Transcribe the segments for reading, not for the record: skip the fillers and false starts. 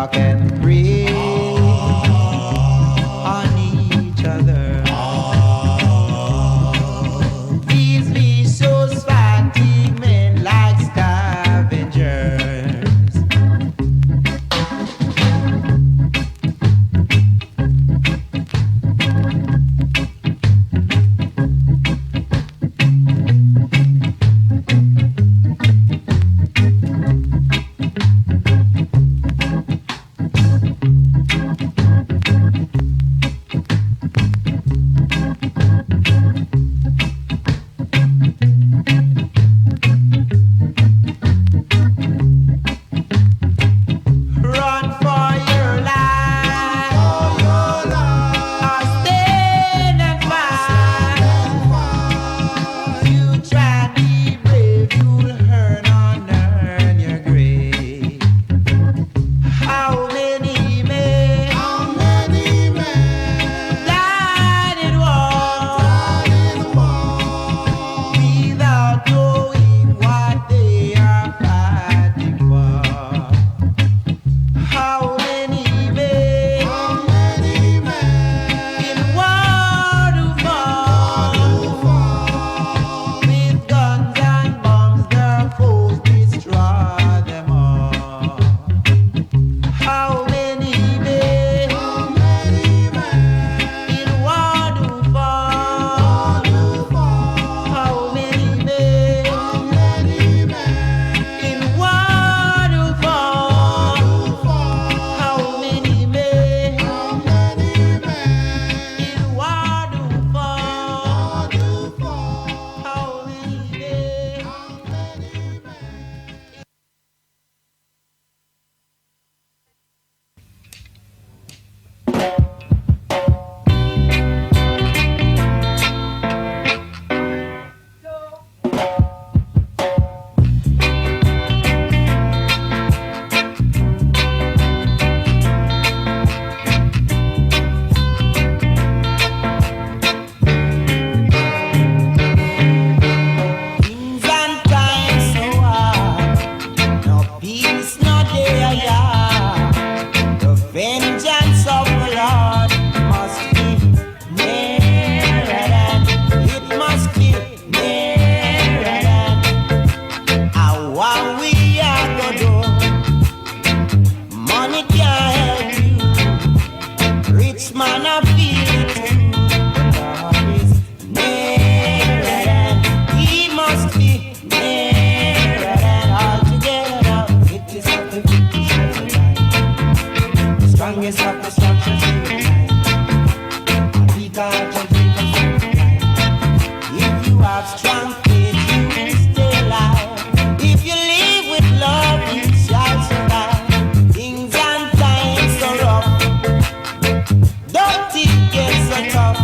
talk and pray on each other. These vicious fighting men like scavengers. Run for your life, or stand and fight. You try to be brave, you'll earn your grave. How many men died in war without knowing what they are fighting for? How many men in war to fall with guns and bombs, their foes destroy them all? How many men in war to fall? How many men in war to fall? How many men in war to fall? How many men? Things and times so hard, no peace, no day, yeah. The vengeance of the Lord must be nearer than, it must be nearer than. What we are gonna do, money can't help you, rich man a feel it too. The Lord is nearer than, he must be nearer than. All together, it is of the victims of the light, the strongest of the structures in the light, and we got to drink us of the light. If you have strong faith, you will stay alive. If you live with love, you shall survive. Things and times are rough, don't it get so tough?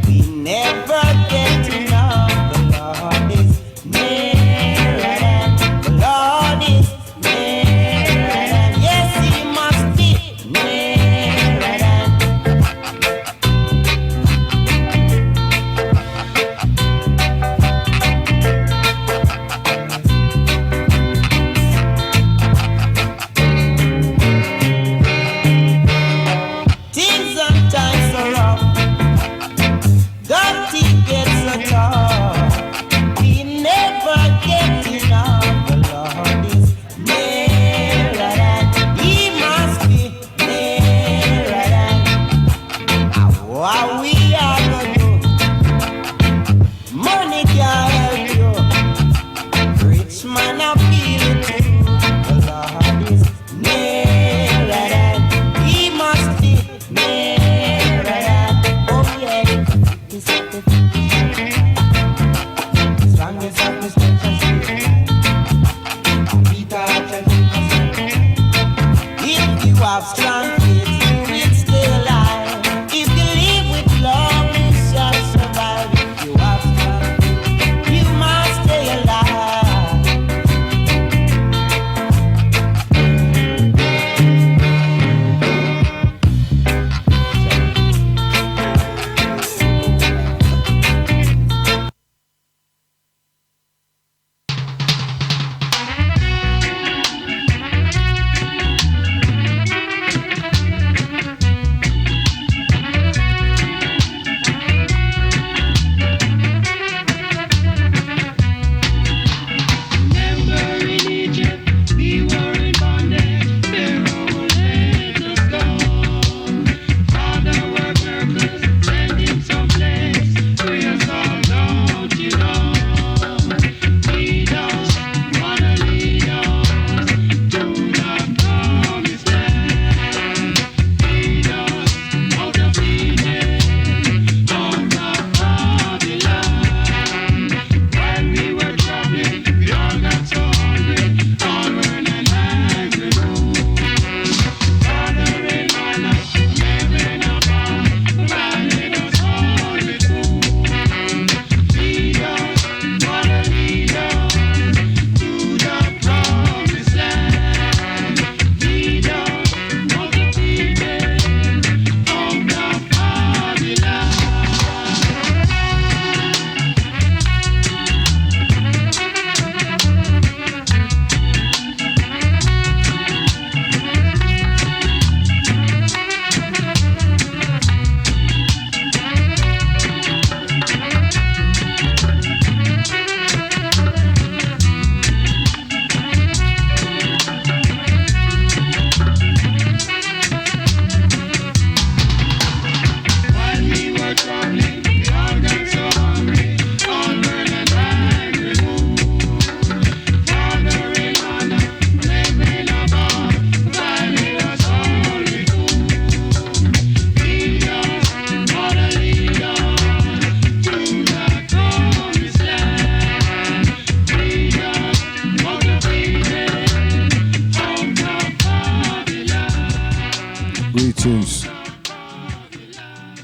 We never get enough. The Lord is nearer than, the Lord is nearer than. Yes, he must be nearer than. Things and times are rough,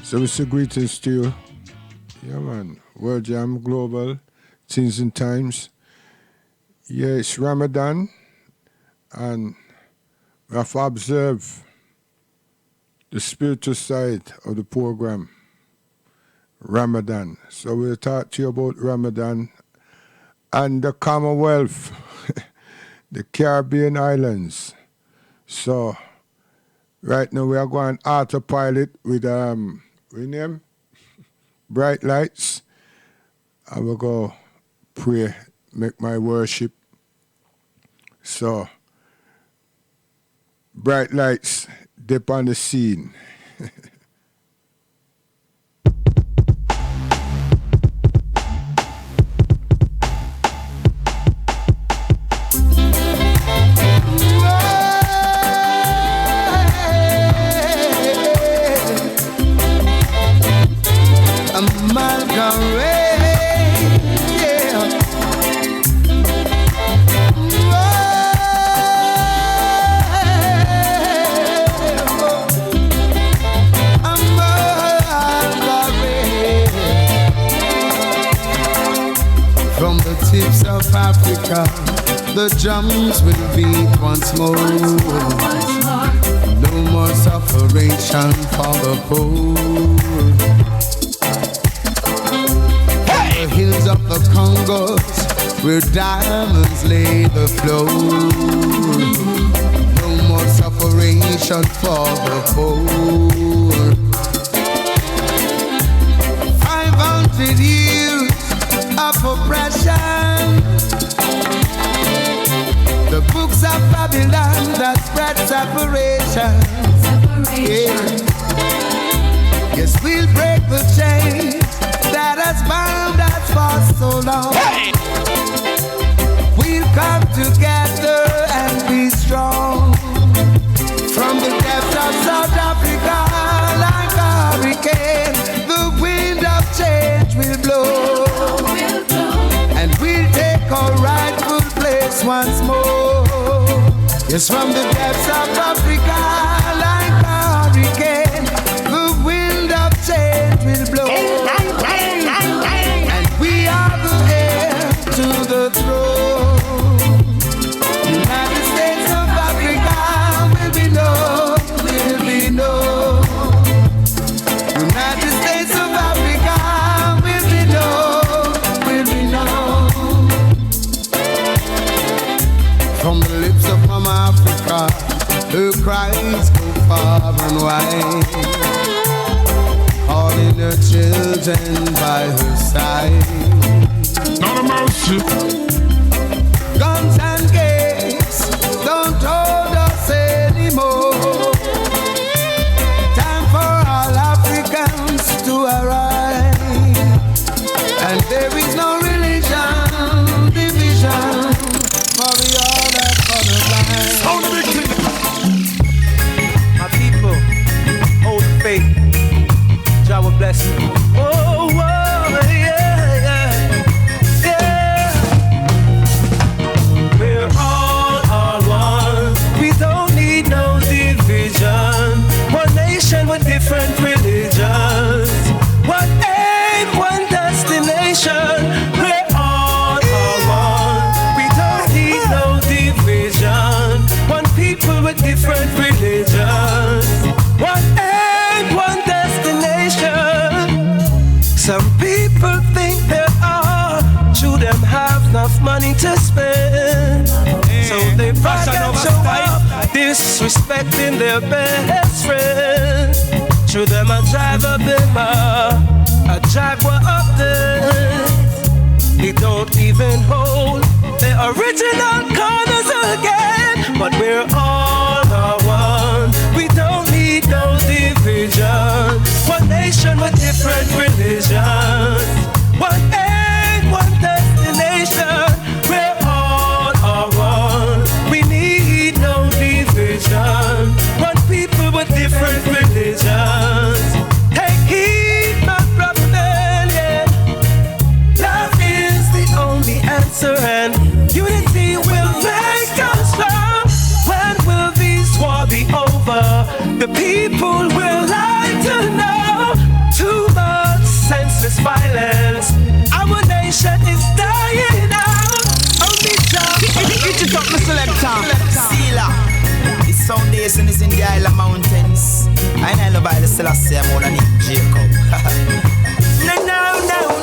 So we say greetings to you. Yeah, man. World Jam Global, Things and Times. Yeah, it's Ramadan, and we have to observe the spiritual side of the program, Ramadan. So we'll talk to you about Ramadan and the Commonwealth, the Caribbean islands. So right now we are going autopilot with we name Bright Lights. I will go pray, make my worship. So Bright Lights, dip on the scene. From the tips of Africa, the drums will beat once more. No more separation for the poor. The hills of the Congos, where diamonds lay the floor. No more separation for the poor. 500 years of oppression. The books of Babylon that spread separation. Yeah. Yes, we'll break the chains that has bound us for so long. Hey! We'll come together and be strong. From the depths of South Africa, like a hurricane, the wind of change will blow. And we'll take our rightful place once more. Yes, from the depths of Africa, like a hurricane, the wind of change will blow. And we are the heir to the throne. United States of Africa will be known, will be known. United States of Africa will be known, will be known. From the lips of Mama Africa, her cries go far and wide, calling her children by her side. Not a mercy. Guns and gates don't hold us anymore. Time for all Africans to arise. And there is no religion, division, for we all have gone blind. My people, hold the faith. Jah will bless you. Oh, yeah, yeah, yeah. We're all one. We don't need no division. One nation with different religions. One aim, one destination. We're all one. We don't need no division. One people with different religions. One aim, one destination. Some people think they are, should them have enough money to spend. So they brag and show up, disrespecting their best friend. Should them a drive a bimmer, a Jaguar up there. They don't even hold their original colors again. But we're all one. We don't need no division. One nation with different religions. One aim, one destination. We're all one. We need no division. One people with different religions. Take heed, my brother, yeah. Love is the only answer, and unity will make us strong. When will this war be over? The people will like to know. Selassie, I'm on Jacob.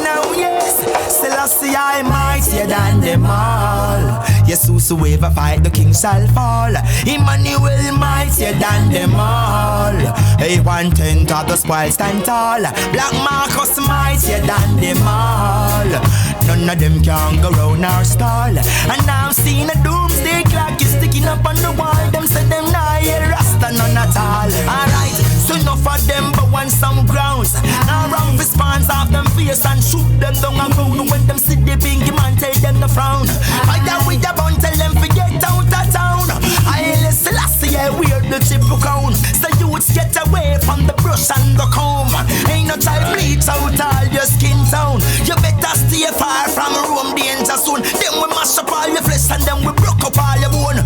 No, yes. Selassie, I'm mightier than them all. Yes, whosoever fight the king shall fall. Emmanuel, mightier than them all. Hey, 1/10 of the spoil stand tall. Black Marcus, mightier than them all. None of them can go round our stall. And now I'm seeing a doomsday clock is sticking up on the wall. Them say them nah hear Rasta none at all. Alright, so enough of them but want some grounds. Now run for spawns off them face and shoot them down and ground. When them see the pinky man tell them to frown. Fight that with the bun, tell them to get out of town. I listen last year wear the triple crown. So youths get away from the brush and the comb. Ain't no time bleach out all your skin tone. You better stay far from Rome danger soon. Then we mash up all your flesh and then we broke up all your bone.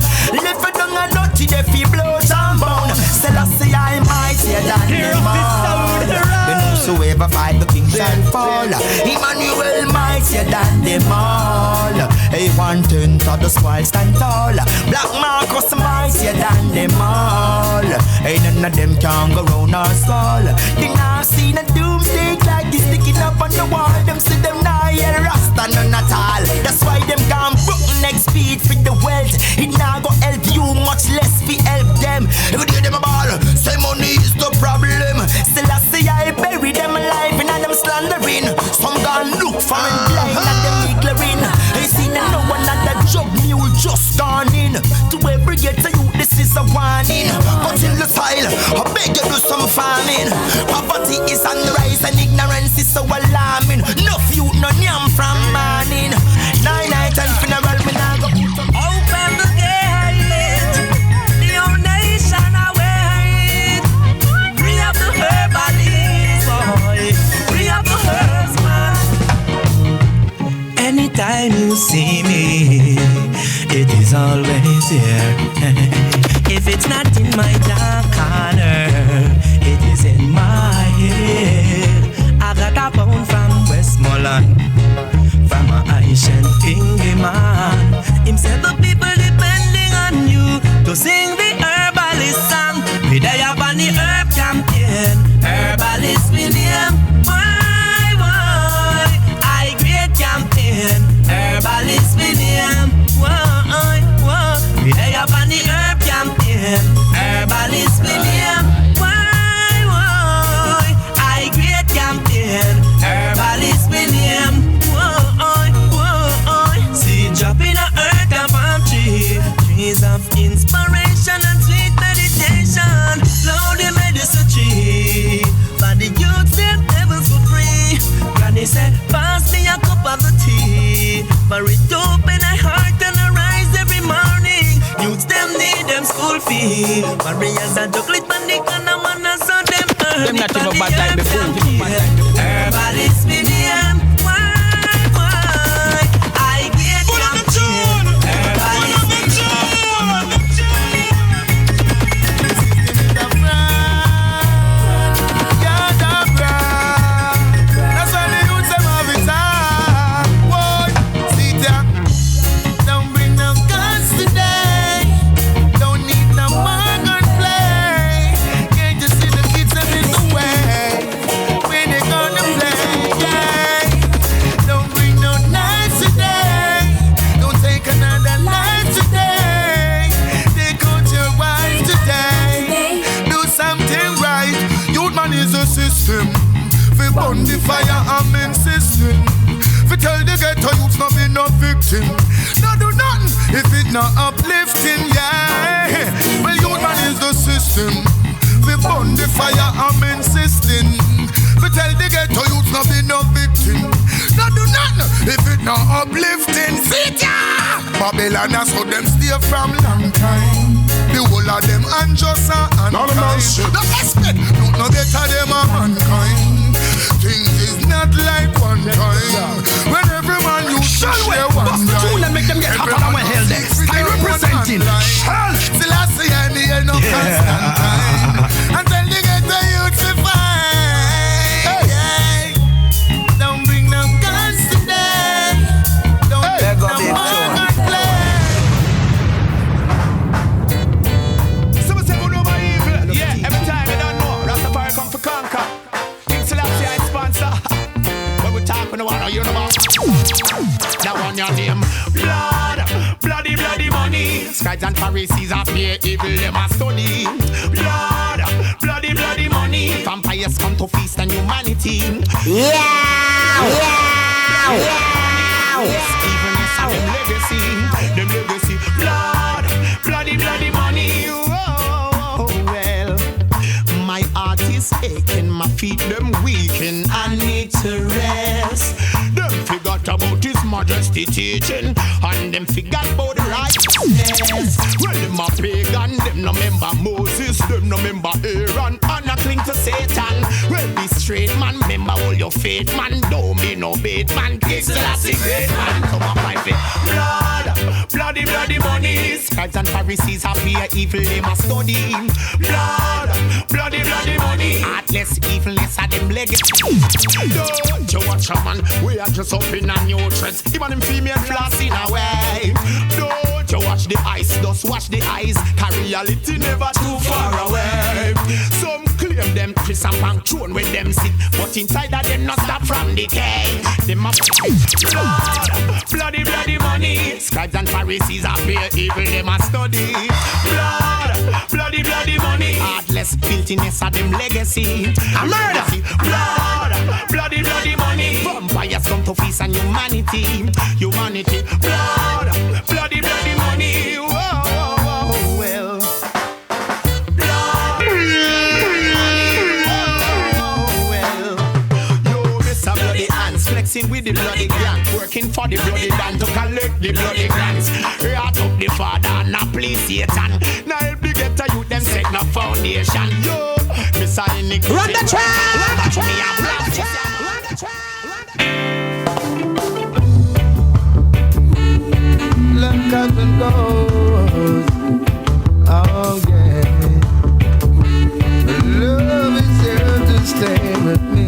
Live it down and dirty the fee blow and bone. Selassie I'm mightier than them all. Then whosoever fight the king shall fall. Emmanuel mightier than them all. Hey, 1/10 of the spoil stand tall. Black Marcus mightier than them all. Hey, none of them can go round our skull. They now seen a doomsday like this sticking up on the wall. Them see them now hear Rasta none at all. That's why them can't book next speed for the wealth. It now go help you much less we help them. If you give them a ball, say money is the problem. Still I see I bury them alive and them slandering. Some gone look for and blind and them ignoring. They see them no one at the job mule just gone in. To every get to you this is a warning. But in the style, I beg you do some farming. Poverty is on the rise and ignorance is so alarming. No few, no yam from morning. 9 night and funeral me now go open the gate. The whole nation away. Bring up the herbalist, boy. Bring up the herdsman. Anytime you see me, it is always here. If it's not in my dark corner, it is in my head. I got a pound from Westmoreland, from a Haitian thingy man. Him said the people depending on you to sing the herbalist song. We day up on the herb campaign, herbalist William. Why? I great campaign, herbalist William. Why? We day up on the herb campaign, herbalist William. Why? I great campaign, herbalist William. See drop in a earth and palm tree, trees of inspiration and sweet meditation. Blow the medicine tree, for the youth them heavens for free. Granny said, pass me a cup of the tea, for it open a heart and a rise every morning. Youths them need them school fee. Maria's and chocolate panic and a man and so them earn. Them not even bad like before. Herbalist William. On the fire, I'm insisting. Fi tell the ghetto youths not be no victim. No do nothing if it not uplifting, yeah. Well, youth man is the system. Fi burn the fire, I'm insisting. Fi tell the ghetto youths not be no victim. No do nothing if it not uplifting. Sit ya! Babylon has so them stay from long time. The whole of them unjust and unkind. No expect, no better them a mankind. Things is not like one time. When every man you shall wear one time. And make them get hotter than my hell next. I representing Shell. Still I see any end no constant time. Until they get the youth to fight. Don't bring no guns today. Don't let no man play. Some say we know my evil. Yeah, every time you don't know Rastafari come for conquer. That one your name. Blood, bloody money. Scribes and Pharisees appear evil, them a study. Blood, bloody money. Vampires come to feast on humanity. Yeah. Evilness and them legacy. Blood, bloody money. Oh, well, my heart is aching, my feet them weaking. I need to rest. Them forgot about His Majesty teaching, and them forgot about the righteousness. Well, them a pagan, them no member Moses, them no member Aaron, and I cling to Satan. Well, be straight man, member all your faith man. Don't be no bait man, kiss the last great man. Come up my faith. Bloody money. Scribes and Pharisees appear evil, they must study. Blood, bloody money. Heartless evilness are them legacy. Don't you watch a man, we are just up in a new trends. Even them female floss in a way. Don't you watch the eyes, just watch the eyes. Cause reality never too far away. Some claim them Chris and Punk throne with them sick, but inside of them not stop from decay. Them a bloody money. Scribes and Pharisees appear evil, them a study. Bloody money. Heartless filthiness of them legacy. A murder. Bloody money. Vampires come to feast on humanity. Bloody money. Whoa, well. Flexing with the bloody gang, working for the bloody dan to collect the bloody grants. Rat up the father and a play Satan. Now help the ghetto youth them set no foundation. Yo, Mr. Nick, run the track. Me a black. Love comes and goes. Oh yeah. Love is here to stay with me.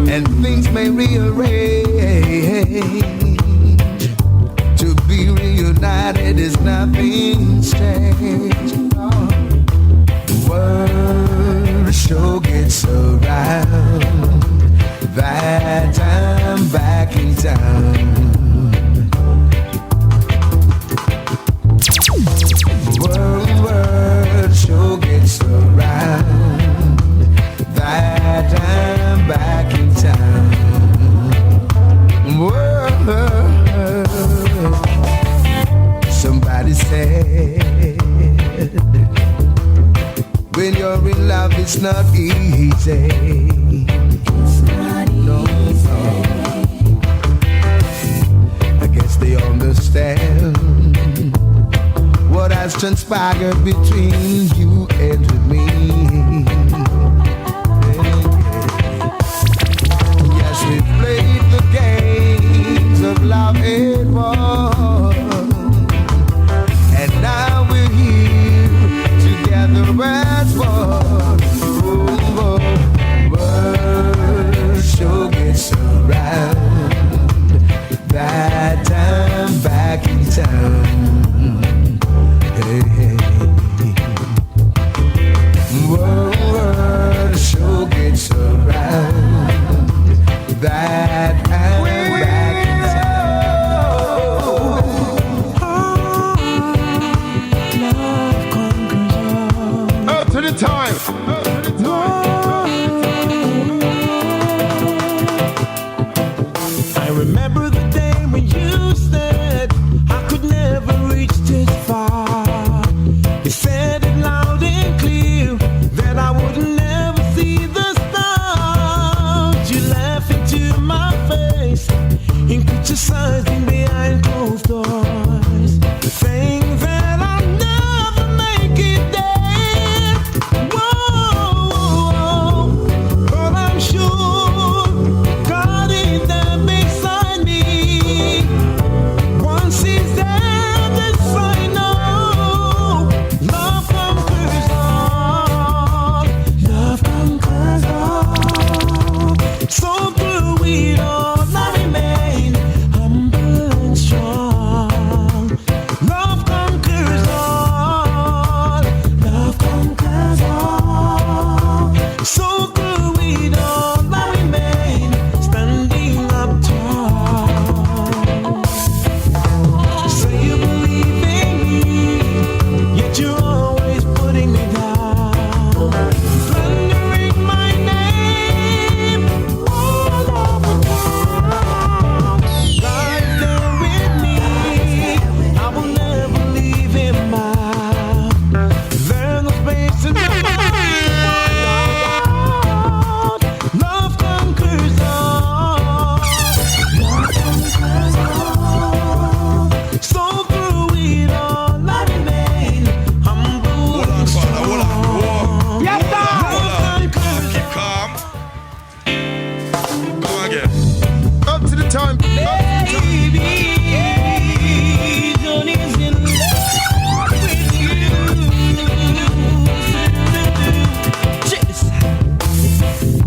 And things may rearrange. To be reunited is nothing strange. The world sure gets around. That I'm back in town. The world sure gets around. That I'm back in town. Whoa. Somebody said, when you're in love, it's not easy. No. I guess they understand what has transpired between you and me. We played the games of love and war, and now we're here together as one. World sure gets around. That I'm back in town. Hey. World sure gets around. That I'm back in town. Up to the time. I remember the day when you said I could never reach this far. You said it loud and clear that I would never see the stars. You laughed into my face and criticizing behind closed doors, saying that I'll never make it there. Whoa,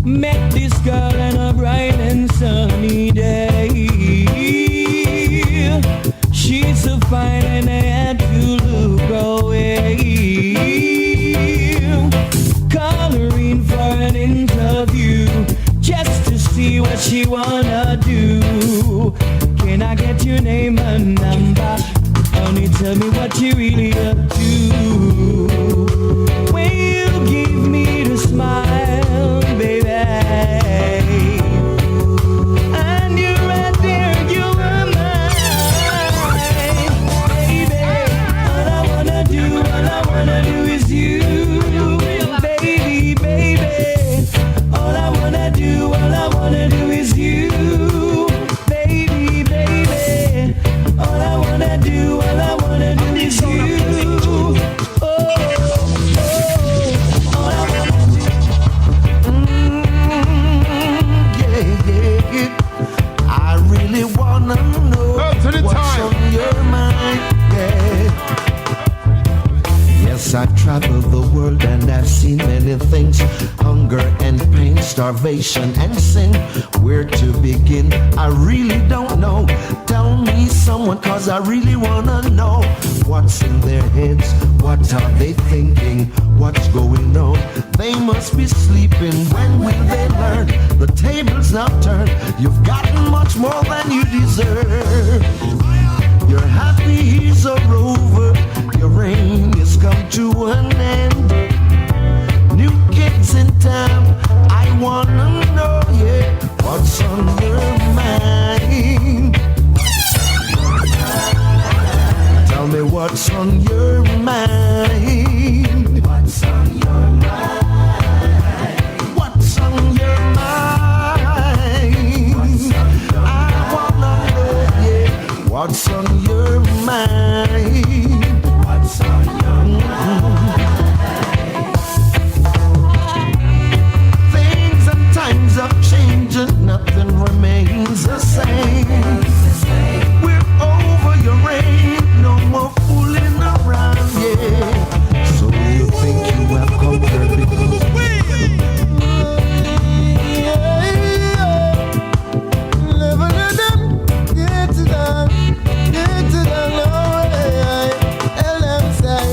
Met this girl on a bright and sunny day. She's so fine and I had to look away. Call her in for an interview just to see what she wanna do. Can I get your name and number? Honey, tell me what you really up to. Will you give me the smile, baby? And you're right there, you are mine, baby. All I wanna do is you, baby, baby. All I wanna do is you, baby, baby. All I wanna do is you. I really wanna know what's on your mind, yeah. Yes, I've traveled the world and I've seen many things. Hunger and pain, starvation and sin. Where to begin? I really don't know. Tell me someone, cause I really wanna know what's in their heads, what are they thinking, what's going on. They must be sleeping, when will they learn? The tables now turned, you've gotten much more than you deserve. Your happy years are over, your reign has come to an end. New kids in town, I wanna know, yeah, what's on your mind. Tell me what's on your mind. What's on your mind? What's on your mind? I wanna know, yeah, what's on your mind? What's on your mind? Things and times have changed and nothing remains the same. We're over your reign, no more fooling around, yeah. So you think you have conquered because never let them get to them, no way. Tell them say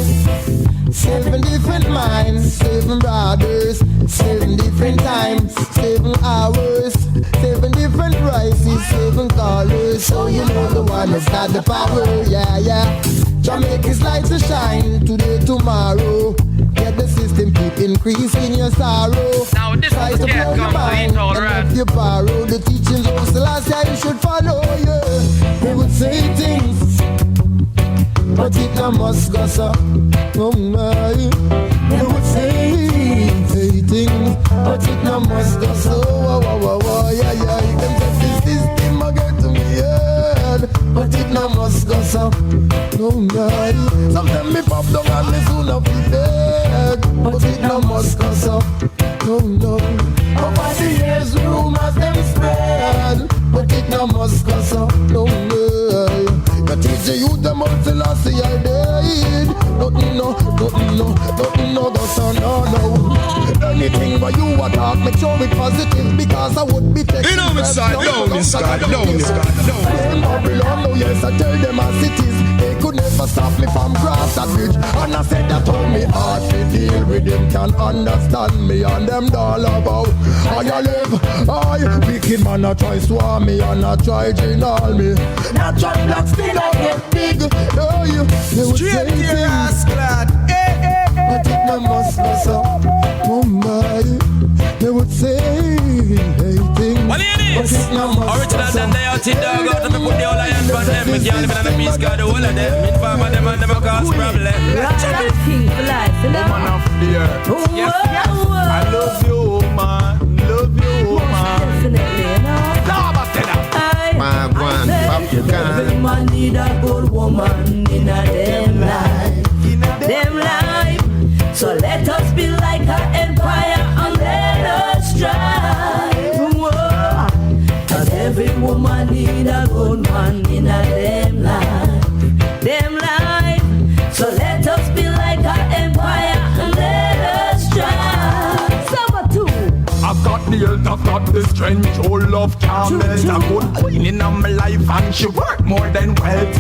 7 different minds, 7 brothers, 7 different times, 7 hours, 7 different rices, 7 colors. So you know the one that's got the power, yeah, yeah. Jamaica's lights will shine today, tomorrow. Get the system, keep increasing your sorrow. Now this try to blow your mind, and if you borrow the teachings of Selassie, you should follow, yeah. They would say things, but it no must go so. Oh my, they would say things, but it no must go so. Yeah, yeah, them say this system a get to me, yeah, but it no must go so. Oh my, sometimes me pop down and me soon up be dead, but it no must go so. No, no, over the years rumors them spread, but it no must go so. No, no. I teach the youth them all Selassie I did. Nothing no, that's no. Anything but you attack, make sure it positive, because I would be taking down inside. Babylon, no, yes, I tell them as it is. They could never stop me from cross that bridge. And I said that told me hard to deal with them, can understand me, and them all about how I live. I wicked man, I try swarm me, and I try all me. Not try black still I get big. Oh, you would say things, but it no must go so. Oh my, they would say things, what but it no must go so. Original than they are tin dog out, me put the whole iron on them. Me can't live in a peace, got the whole of them. Me farm them and never cause problem. King for life, woman of the earth. Yes. I love you, man. Love you, man. Definitely, My one, pop your gun. Every man need a good woman in a them life. Them life. So let us be like an empire and let us strive. Whoa. Cause every woman need a good man in a them life. Them life. So let us be like an empire and let us strive. the health of God, the strength, your love can't melt. A good queen in my life and she work more than wealth.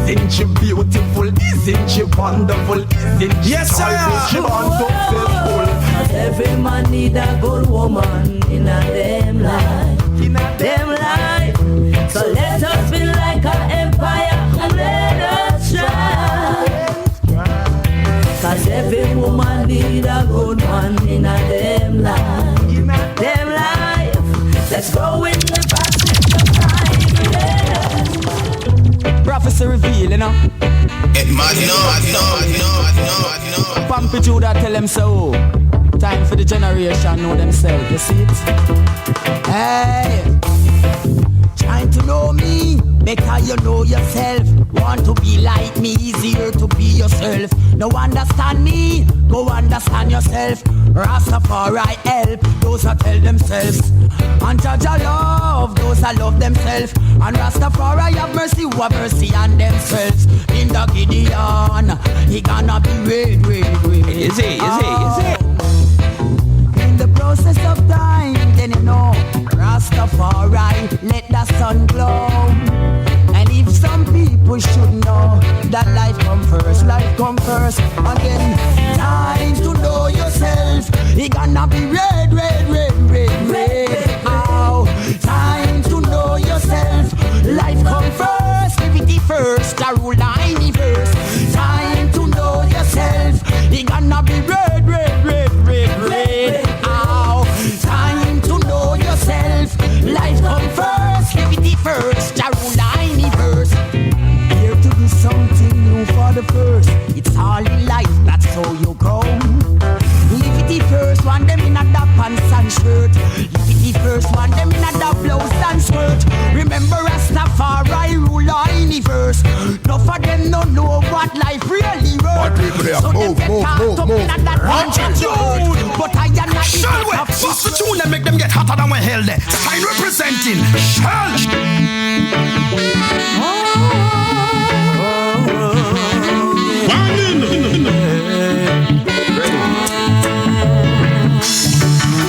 Isn't she beautiful? Isn't she wonderful? Isn't she joyful? She born successful. Every man need a good woman in a them life. Them life. So let us be like an empire and let us shine. Cause every woman need a good man in a them life. Them life. Let's go in the passage of time. Prophecy reveal, you know. It mad, no. Pampy Judah tell them so. Time for the generation know themselves, you see it? Hey, trying to know me, better you know yourself. Want to be like me, easier to be yourself. No understand me, go understand yourself. Rastafari help those that tell themselves. And Jaja love those that love themselves. And Rastafari have mercy, who have mercy on themselves. In the Gideon, he gonna be red. Is it? In the process of time, then you know, Rastafari, let the sun glow. And if some people should know that life come first. And then time to know yourself, it gonna be red. Oh, time to know yourself, life come first, liberty first, the rule the universe. Time to know yourself, it gonna be red. Oh, time to know yourself, life come first, liberty first, the rule the universe. Here to do something new for the first. It's all in life, that's how you grow. Liberty first, one them in a da pants and shirt. Liberty first, one them in a da blouse and skirt. Remember Rastafari rule our universe. No for them no know what life really worth. So them get caught up in a that punch and shirt. But I am not Shell way, bust the tune and make them get hotter than when hell there. Sign representing Shell.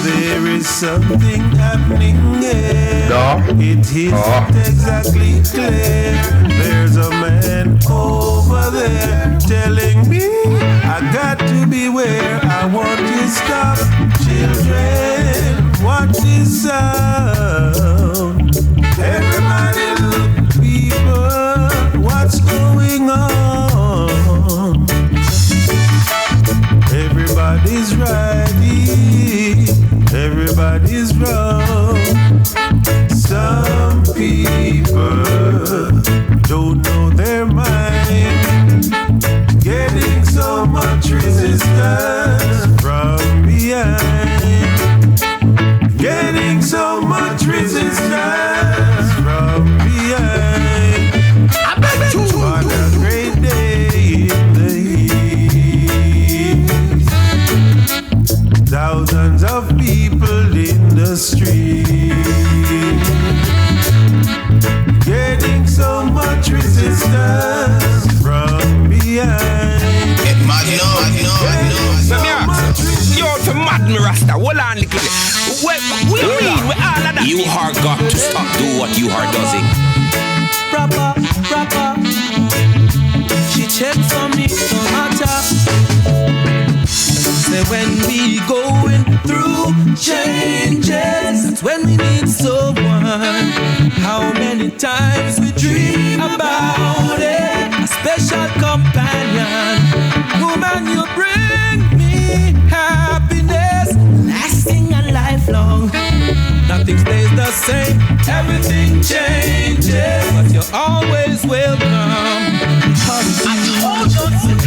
There is something happening here. It isn't exactly clear. There's a man over there telling me I got to beware. I want to stop. Children, watch this sound. Everybody look, people, what's going on? Everybody's right, everybody's wrong. Some people don't know their mind, getting so much resistance from behind, getting so much resistance from behind. On a great day in the east, thousands of people in the street, getting so much resistance from behind. It mad, no. Let me ask you, you're to mad me, Rasta. Hold on, little bit. We mean, we all of that. You are got to stop do what you are doing. Proper. She checked for me, no matter. Say when we going through changes, that's when we need someone. How many times we dream about it, a special companion. Woman, you bring me happiness, lasting and lifelong. Nothing stays the same, everything changes, but you're always welcome.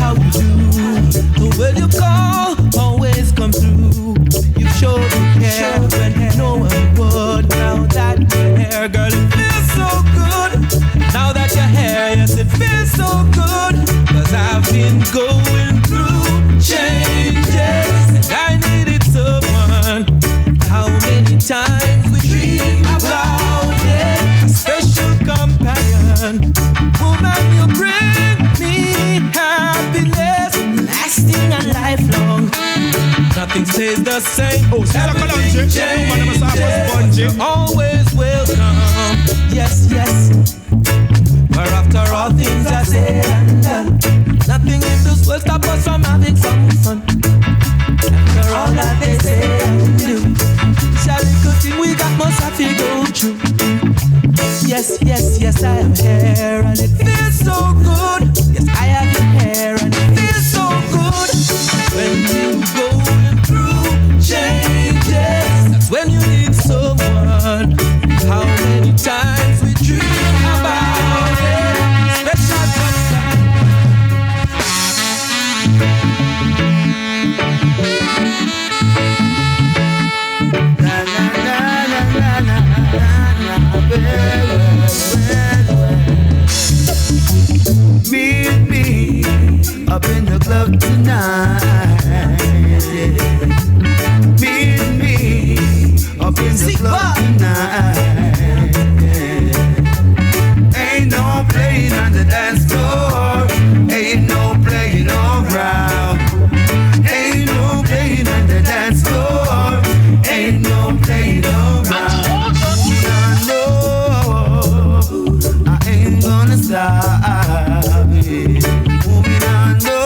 How you do, when you call, always come through. You showed you care when no one would. Now that your hair, girl, it feels so good. Now that your hair, yes, it feels so good. 'Cause I've been going through changes, and I needed someone. How many times we dream about it, a special companion. Woman, you bring me happiness, lasting and lifelong. Nothing just saying, Everything changes. Always welcome. Yes, yes. For after all things are said and done, nothing in this world stop us from having some fun. After all that they say and do, shall we continue? We got most have to go through. Yes, yes, yes, I am here and it feels so good. Yes, I have your hair and it feels so good. When you going through changes, that's when you need someone. How many times we dream about it, special time. Na na na na na na na. Meet me up in the club tonight. Meet me up in the club tonight. Ain't no playing on the dance floor. Ain't no playing around. Ain't no playing on the dance floor. Ain't no playing around. I ain't gonna stop it. Moving on, no.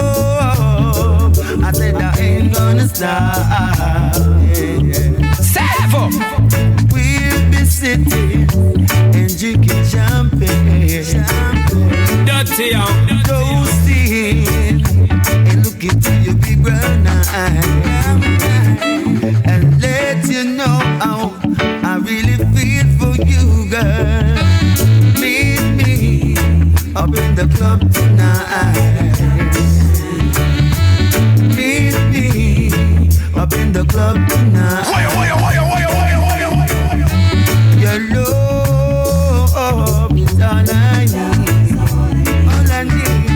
I said I ain't gonna stop it. Seven. We'll be sitting and drinking champagne. Dirty out. Toasting and looking to your big brown eyes. And let you know how I really feel for you, girl. Meet me up in the club tonight. Meet me up in the club tonight. Your love is all I need. All I need.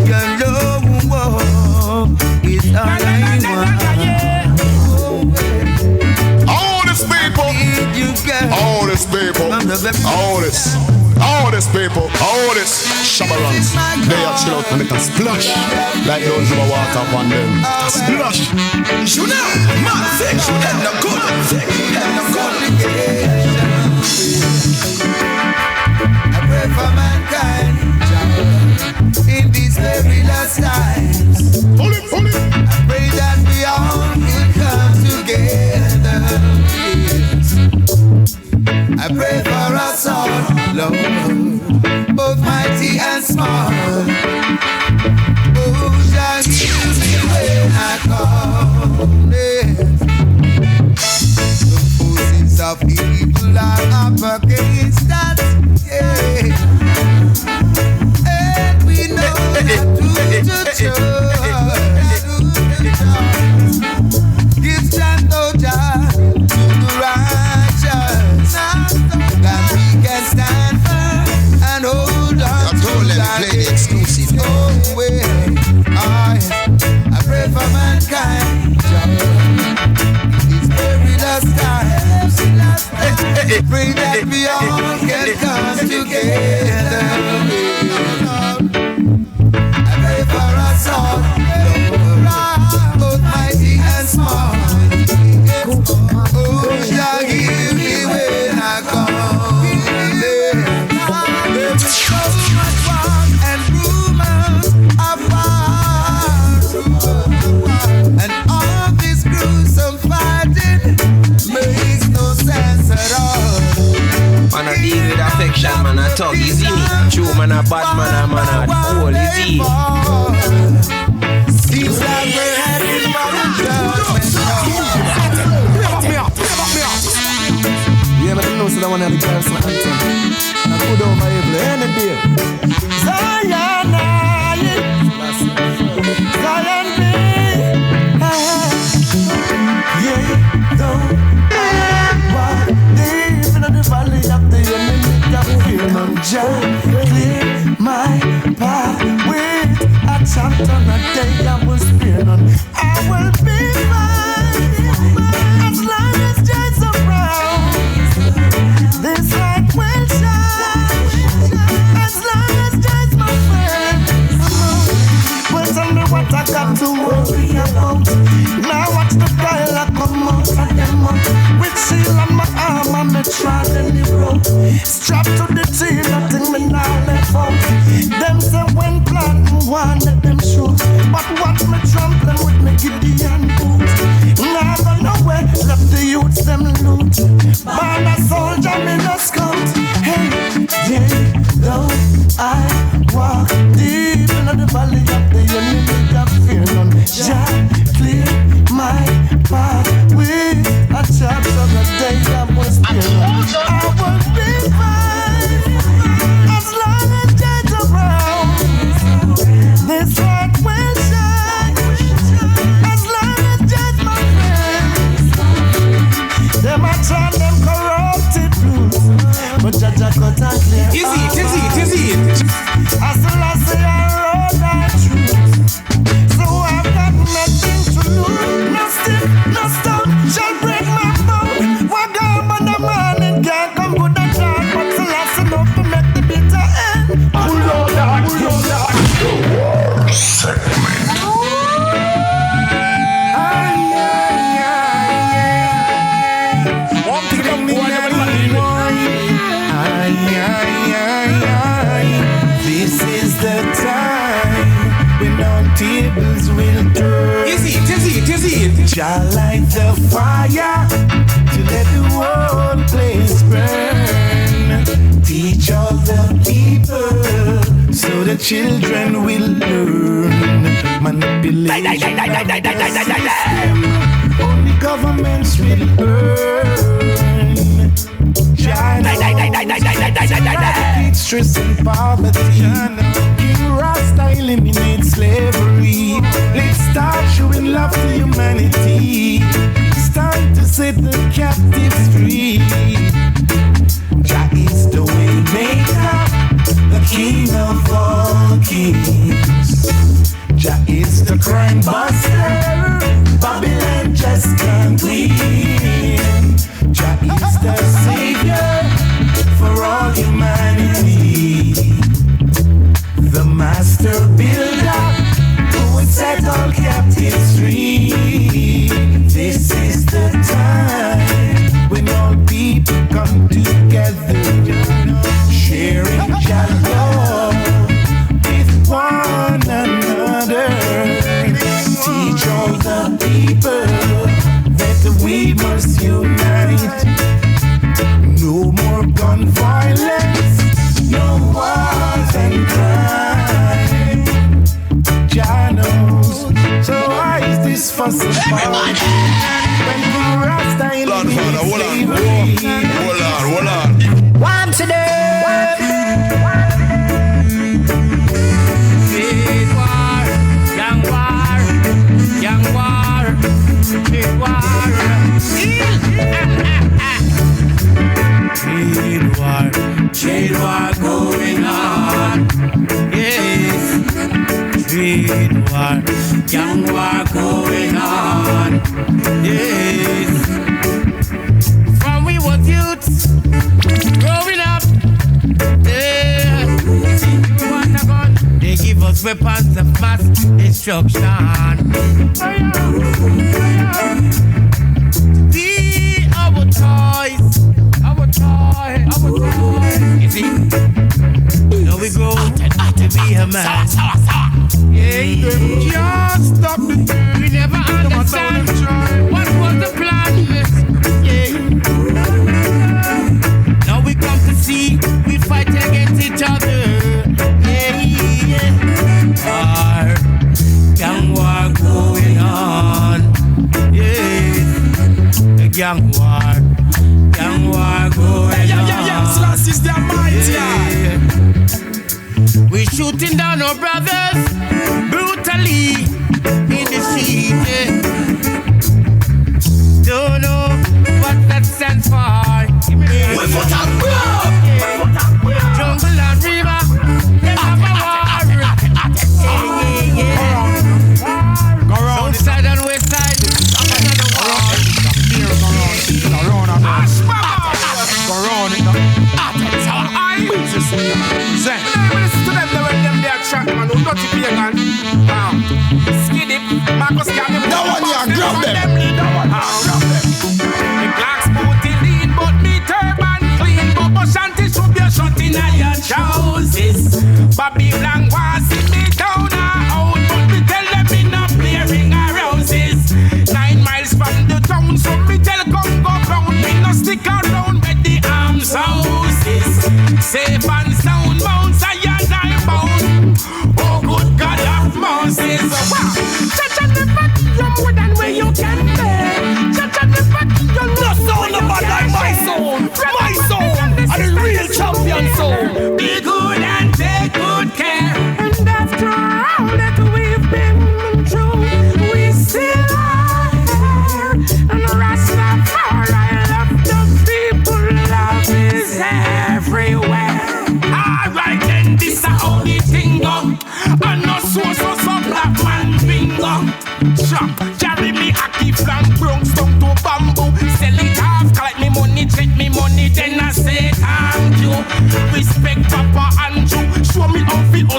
Your love is all I want. All these people, all these people, all these people, all these shabarans, they are chill out and they can splash like those who walk up on them. Splash. You know, man, sick, and the good, sick, and the good. I pray for mankind in these very last times. I pray that we all will come together. I pray for us all, Lord, both mighty and small. Oh, shall you be when I call? The forces of evil are up against us, yeah. And we know that give strength, oh Jah, to the righteous, that we can stand firm and hold on to that own way. I pray for mankind, it's very last time. Pray that we all can come together. I pray for us all, both mighty and small. Oh, shall hear me when I come. There is so much war and rumors of war, and all this gruesome fighting makes no sense at all. Man, I deal with affection, man, I talk easy. True, man, a bad man, I cool easy. Seems like we're headed for the judgment. Yeah, man, I know so that one of the girls my anthem. I put over evil any day. Zion, Zion, yeah, though I walk deep into the valley of the enemy of human giant, clear my path with a chant on a day I was spearing on. I will be fine as long as God's around. This light will shine as long as God's my friend. Well, tell me what I got to worry about. Now watch the dial come Man a soldier, me no scout. Hey, yeah, though I walk deep into the valley of the enemy, I fear none. Jah clear my path with a chop of the day that was spare none. I will be fine as long as Jah's around. This light will shine as long as Jah's my friend. Them a try them corrupted rules, but Jah cut and clear. Is it? As soon as I road and truth, so I've got nothing to lose. No stick, no stone shall break my bone. What God on the morning can't come good and dark, but the last enough to make the bitter end. Pull out that. Segment. This is the time when all tables will turn. Is it? Jah light the fire to let the whole place burn. Teach all the people so the children will learn. Manipulation of the system, only governments will earn. Jah eradicate stress and poverty. King Rasta eliminate slavery. Let's start showing love to humanity. It's time to set the captives free. Jah is the way maker, the king of all kings. Jah is the crime buster, Babylon just can't win. Jah is the savior for all humanity, the master builder who would set all captives free. This is the time when all people come together, sharing Jah love with one another. Teach all the people that we must unite. No more gun violence, no wars and crime. Jah knows, so why is this fuss about? When we Rasta in the slavery. Hold on. One today. Young war, trade war. Trade war going on. Yes, trade war, young war going on. Yes, from we was youths growing up. Yeah, they give us weapons of mass destruction. Be our toys. You see, now we grow to be a man. Yeah, just stop the turn. We never understand what was the plan. Yeah. Now we come to see we fight against each other. Yeah. Our gang war going on. Yeah, the gang war. Young war going on. Slash is the mighty. We shooting down our brothers brutally in the street. Don't know what that stands for. We fought and blood. Jungle and river, they have a war. South side and west side, another war. Listen to them, they when them there chat, man. Who got you pagan? Skid it, Marcus Gavin. That one, yeah, grab them. The glass booty lean, but me turban clean. Bubba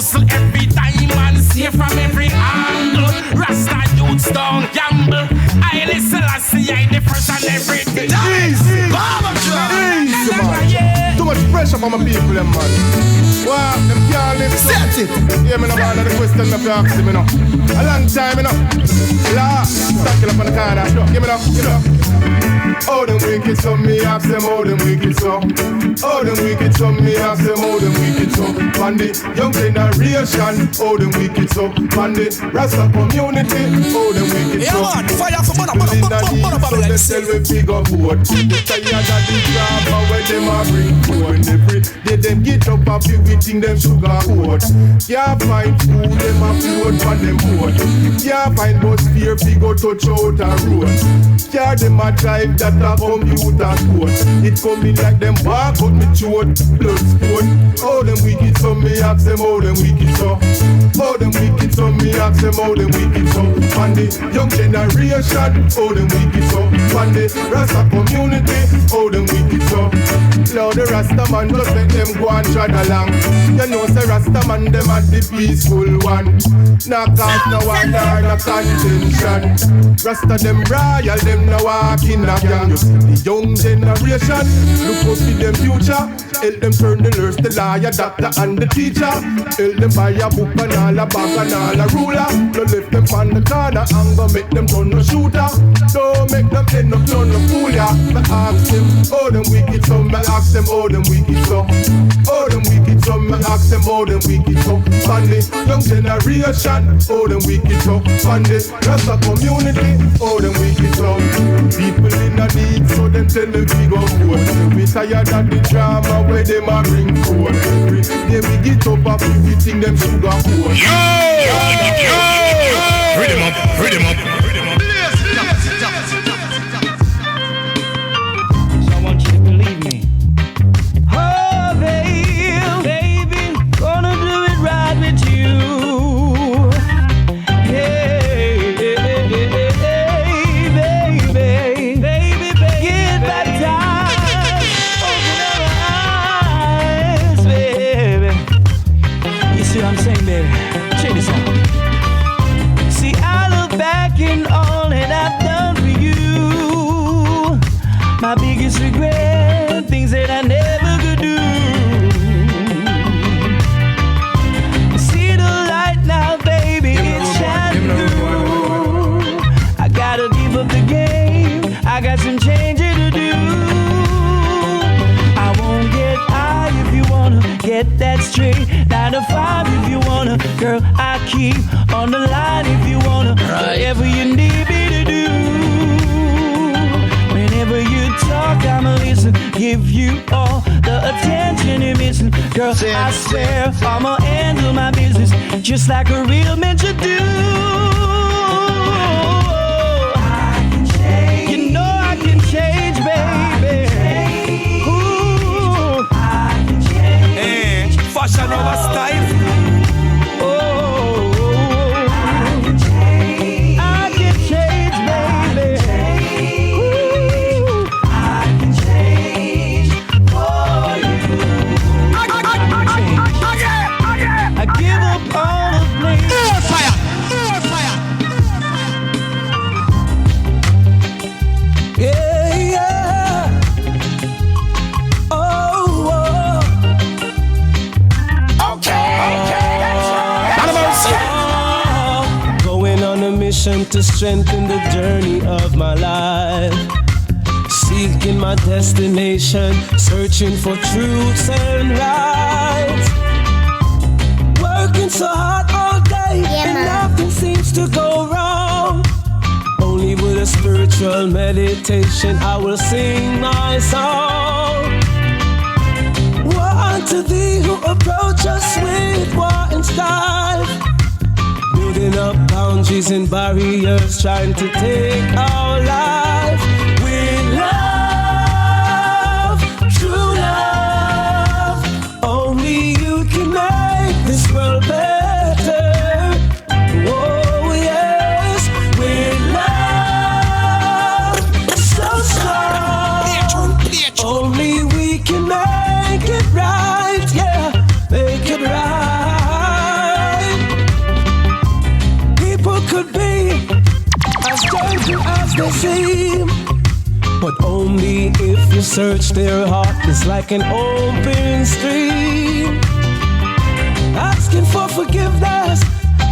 hustle every time and see from every angle. Rasta youths don't gamble. I listen, I see I the first and everything. Easy, man. Too much pressure for my people, them man. Wow, them can't live. Set it. Yeah, me no bother the question me ask me no. A long time, you know. La, stack it up on the corner. Give me that, you know. Oh, them wicked so me ask them, oh, them wicked so. Oh, them wicked so me ask them, oh, them wicked so. Man, the young generation, oh, them wicked so. Man, the Rasta community, oh, them wicked so. Yeah, man, fire for mother, so they tell we figure board. Tired of the drama where them a bring forth. Every day them get up a few we think them sugar coat. Can't find food, them a float for them boat. Can't find bus fare, figure touch out a road. Car them a drive that a computer code. It coming like them walk out me throat, blood sport. Oh, them wicked so me ask them, oh, them wicked so. Oh, them wicked so me ask them, oh, them wicked so. And the young generation, oh, them wicked so. And the Rasta community, oh, them wicked so. Lord, the Rasta man just let them go and trot along. You know, say Rasta man, them at the peaceful one. Not cause no one or no contention. Rasta them royal, them no walk in a gang. The young generation, look up to them future. Help them turn the nurse, the lawyer, doctor and the teacher. Help them buy a book and all a bag and all a ruler. Don't lift them on the corner and go make them turn a shooter. Don't make them end up turn a fool, yeah. Me ask them, oh them wicked so. Me ask them, oh them wicked so. Oh them wicked so. Me ask them, oh them wicked so. And the young generation, oh them wicked so. And the Rasta community, oh them wicked so. People in a need, so them tell them we go forth. We tired of the drama where them a bring forth. Every day we get up and we think them sugar forth. Yo! Read them up, read them up. So I want you to believe me. Oh, baby, gonna do it right with you. Hey, baby, get baptized. Open your eyes, baby. You see what I'm saying, baby? Check this out. See, I look back in all that I've done for you. My biggest regret, things that I never could do. See the light now, baby, it's shining through. I gotta give up the game, I got some changing to do. I won't get high if you wanna get that straight. 9 to 5 if you wanna, girl, I keep on the line if you wanna. Whatever you need me to do. Whenever you talk, I'ma listen. Give you all the attention you're missing. Girl, I swear I'ma handle my business just like a real man should do. I can change. You know I can change, baby. Ooh, I can change. Fashion over style. To strengthen the journey of my life, seeking my destination, searching for truths and rights, working so hard all day and nothing seems to go wrong. Only with a spiritual meditation I will sing my song. Woe unto thee who approach us with war and strife, building up boundaries and barriers, trying to take our life. With love, true love, only you can make this world better. Oh yes, with love, so strong, only we can make it right, yeah, make it right. but only if you search their heart. It's like an open stream, asking for forgiveness,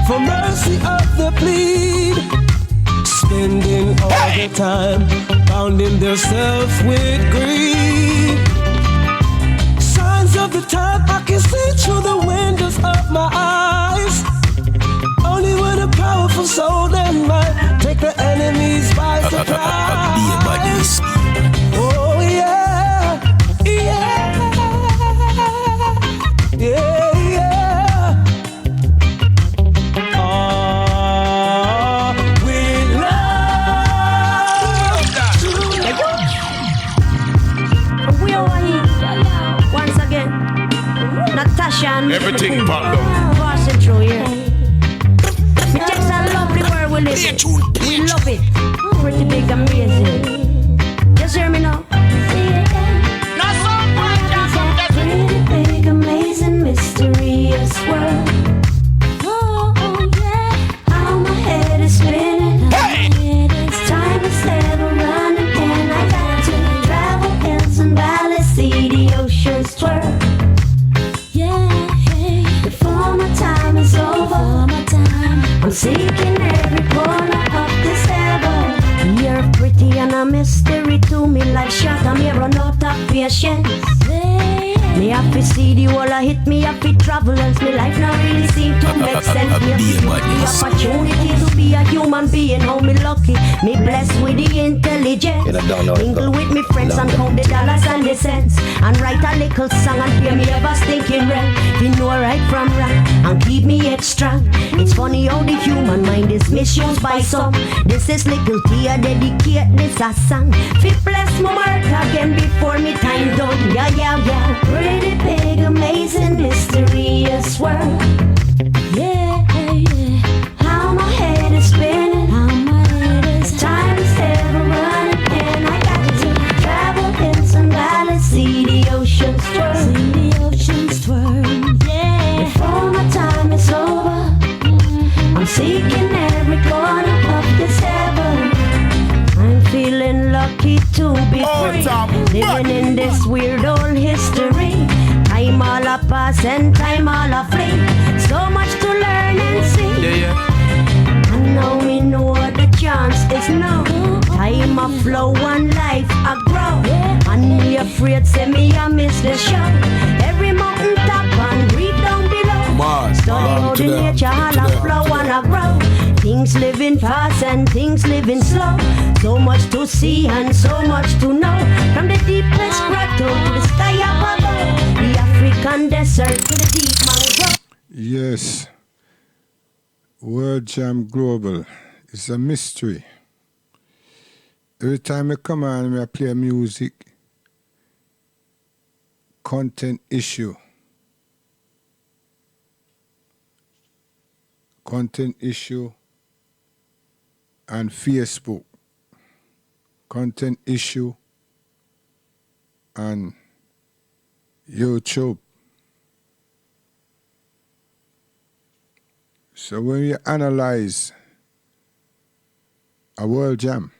for mercy of the plead, spending all the time pounding themselves with greed. Signs of the time I can see through the windows of my eyes. Only with a powerful soul and mind take the enemies by surprise. Oh yeah, yeah, yeah, yeah. We love that. We are here once again. Natasha and everything popped up. Passing through here. It's a lovely world we live in. We love it. Pretty big, amazing. Just hear me now. Pretty big, amazing, mysterious world. Oh yeah, how my head is spinning. Time is ever running, and I got to travel hills and valleys, see the ocean swirl. Before my time is over, I'm seeking every corner of this heaven. You're pretty and a mystery to me, like shot. I'm here run out of patience. Me have to see the wall hit me up with travel, else my life not really seem to make sense. Me have the opportunity to be a human being. How me lucky, me blessed with the intelligence. Mingle with me friends and count the dollars and the cents, and write a little song and pay me ever stinking rent. You know right from wrong and keep me extra. It's funny how the human mind is misused by some. This is little tea, I dedicate this a song. Fi bless my heart again before me time done. Yeah, yeah, yeah. Pretty big, amazing, mysterious world. Yeah, yeah. How my head is spinning. Time is ever running, and I got to travel hills and valleys, see the ocean swirl. Yeah. Before my time is over, I'm seeking every corner of this heaven. I'm feeling lucky to be free, living in this weird old history. Time all a pass and time all a flee. So much to learn and see. And now me know the chance is now. Time a flow and life a grow. And me afraid say me a miss the show. Every mountain top and read down below. Study how the nature all a flow and a grow. Things living fast and things living slow. So much to see and so much to know. From the deepest grotto to the sky up above, the African desert to the deep mangrove. Yes. World Jam Global is a mystery. Every time I come on, I play music, content issue. Content issue and Facebook. Content issue and YouTube. So when you analyze a world jam,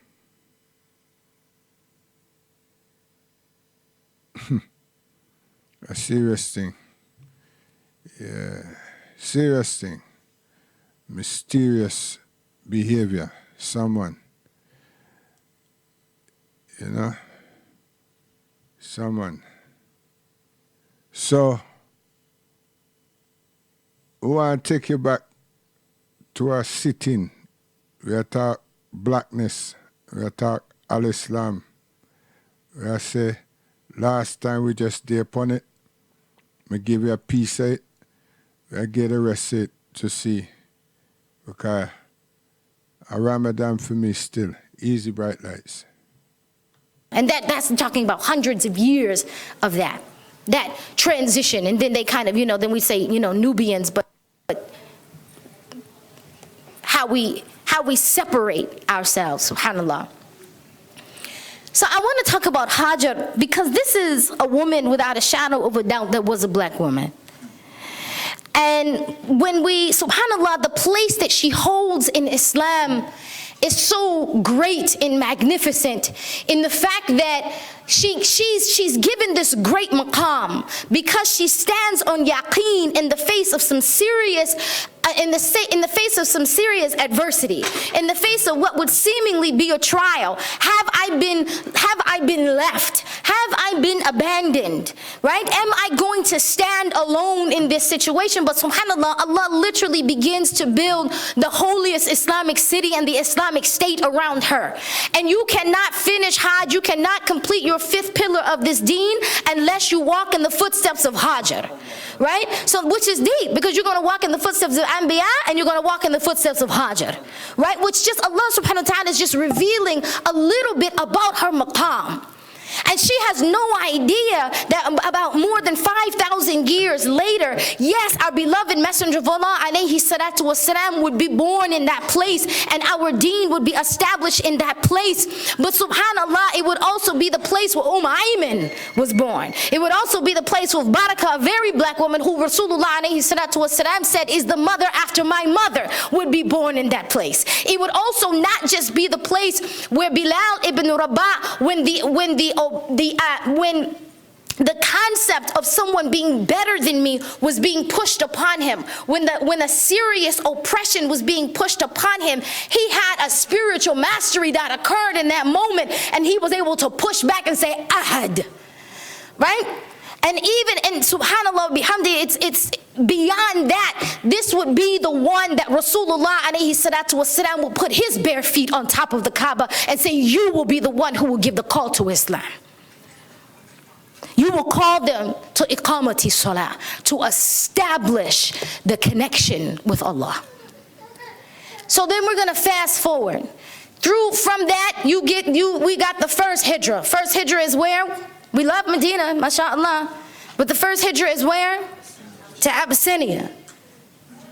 a serious thing. Yeah, serious thing. Mysterious behavior. Someone. You know? Someone. So, we want to take you back to our sitting. We talk blackness. We talk Al-Islam. We say, last time we just did upon it. We give you a piece of it. We get the rest of it to see. Because a Ramadan for me still. Easy bright lights. And that's talking about hundreds of years of that transition. And then they kind of, then we say, Nubians, but how we separate ourselves, subhanAllah. So I want to talk about Hajar because this is a woman without a shadow of a doubt that was a black woman. And when we, subhanAllah, the place that she holds in Islam is so great and magnificent in the fact that she's given this great maqam because she stands on yaqeen in the face of some serious in the face of some serious adversity, in the face of what would seemingly be a trial. Have I been left? Have I been abandoned? Right? Am I going to stand alone in this situation? But subhanAllah, Allah literally begins to build the holiest Islamic city and the Islamic state around her. And you cannot finish Hajj, you cannot complete your 5th pillar of this deen unless you walk in the footsteps of Hajar. Right? So, which is deep, because you're going to walk in the footsteps of Anbiya and you're going to walk in the footsteps of Hajar. Right? Which just Allah subhanahu wa ta'ala is just revealing a little bit about her maqam. And she has no idea that about more than 5,000 years later, yes, our beloved Messenger of Allah alayhi salatu wasalam would be born in that place and our deen would be established in that place. But subhanAllah, it would also be the place where Ayman was born. It would also be the place where Barakah, a very black woman who Rasulullah alayhi salatu wasalam said is the mother after my mother, would be born in that place. It would also not just be the place where Bilal ibn Rabah, when the concept of someone being better than me was being pushed upon him, when a serious oppression was being pushed upon him, he had a spiritual mastery that occurred in that moment, and he was able to push back and say ahad, right? And subhanAllah bihamdi, it's beyond that. This would be the one that Rasulullah alayhi salatu wasalam will put his bare feet on top of the Kaaba and say, you will be the one who will give the call to Islam. You will call them to iqamati salah, to establish the connection with Allah. So then we're going to fast forward. From that, we got the first hijrah. First hijrah is where? We love Medina, mashallah. But the first hijrah is where? To Abyssinia.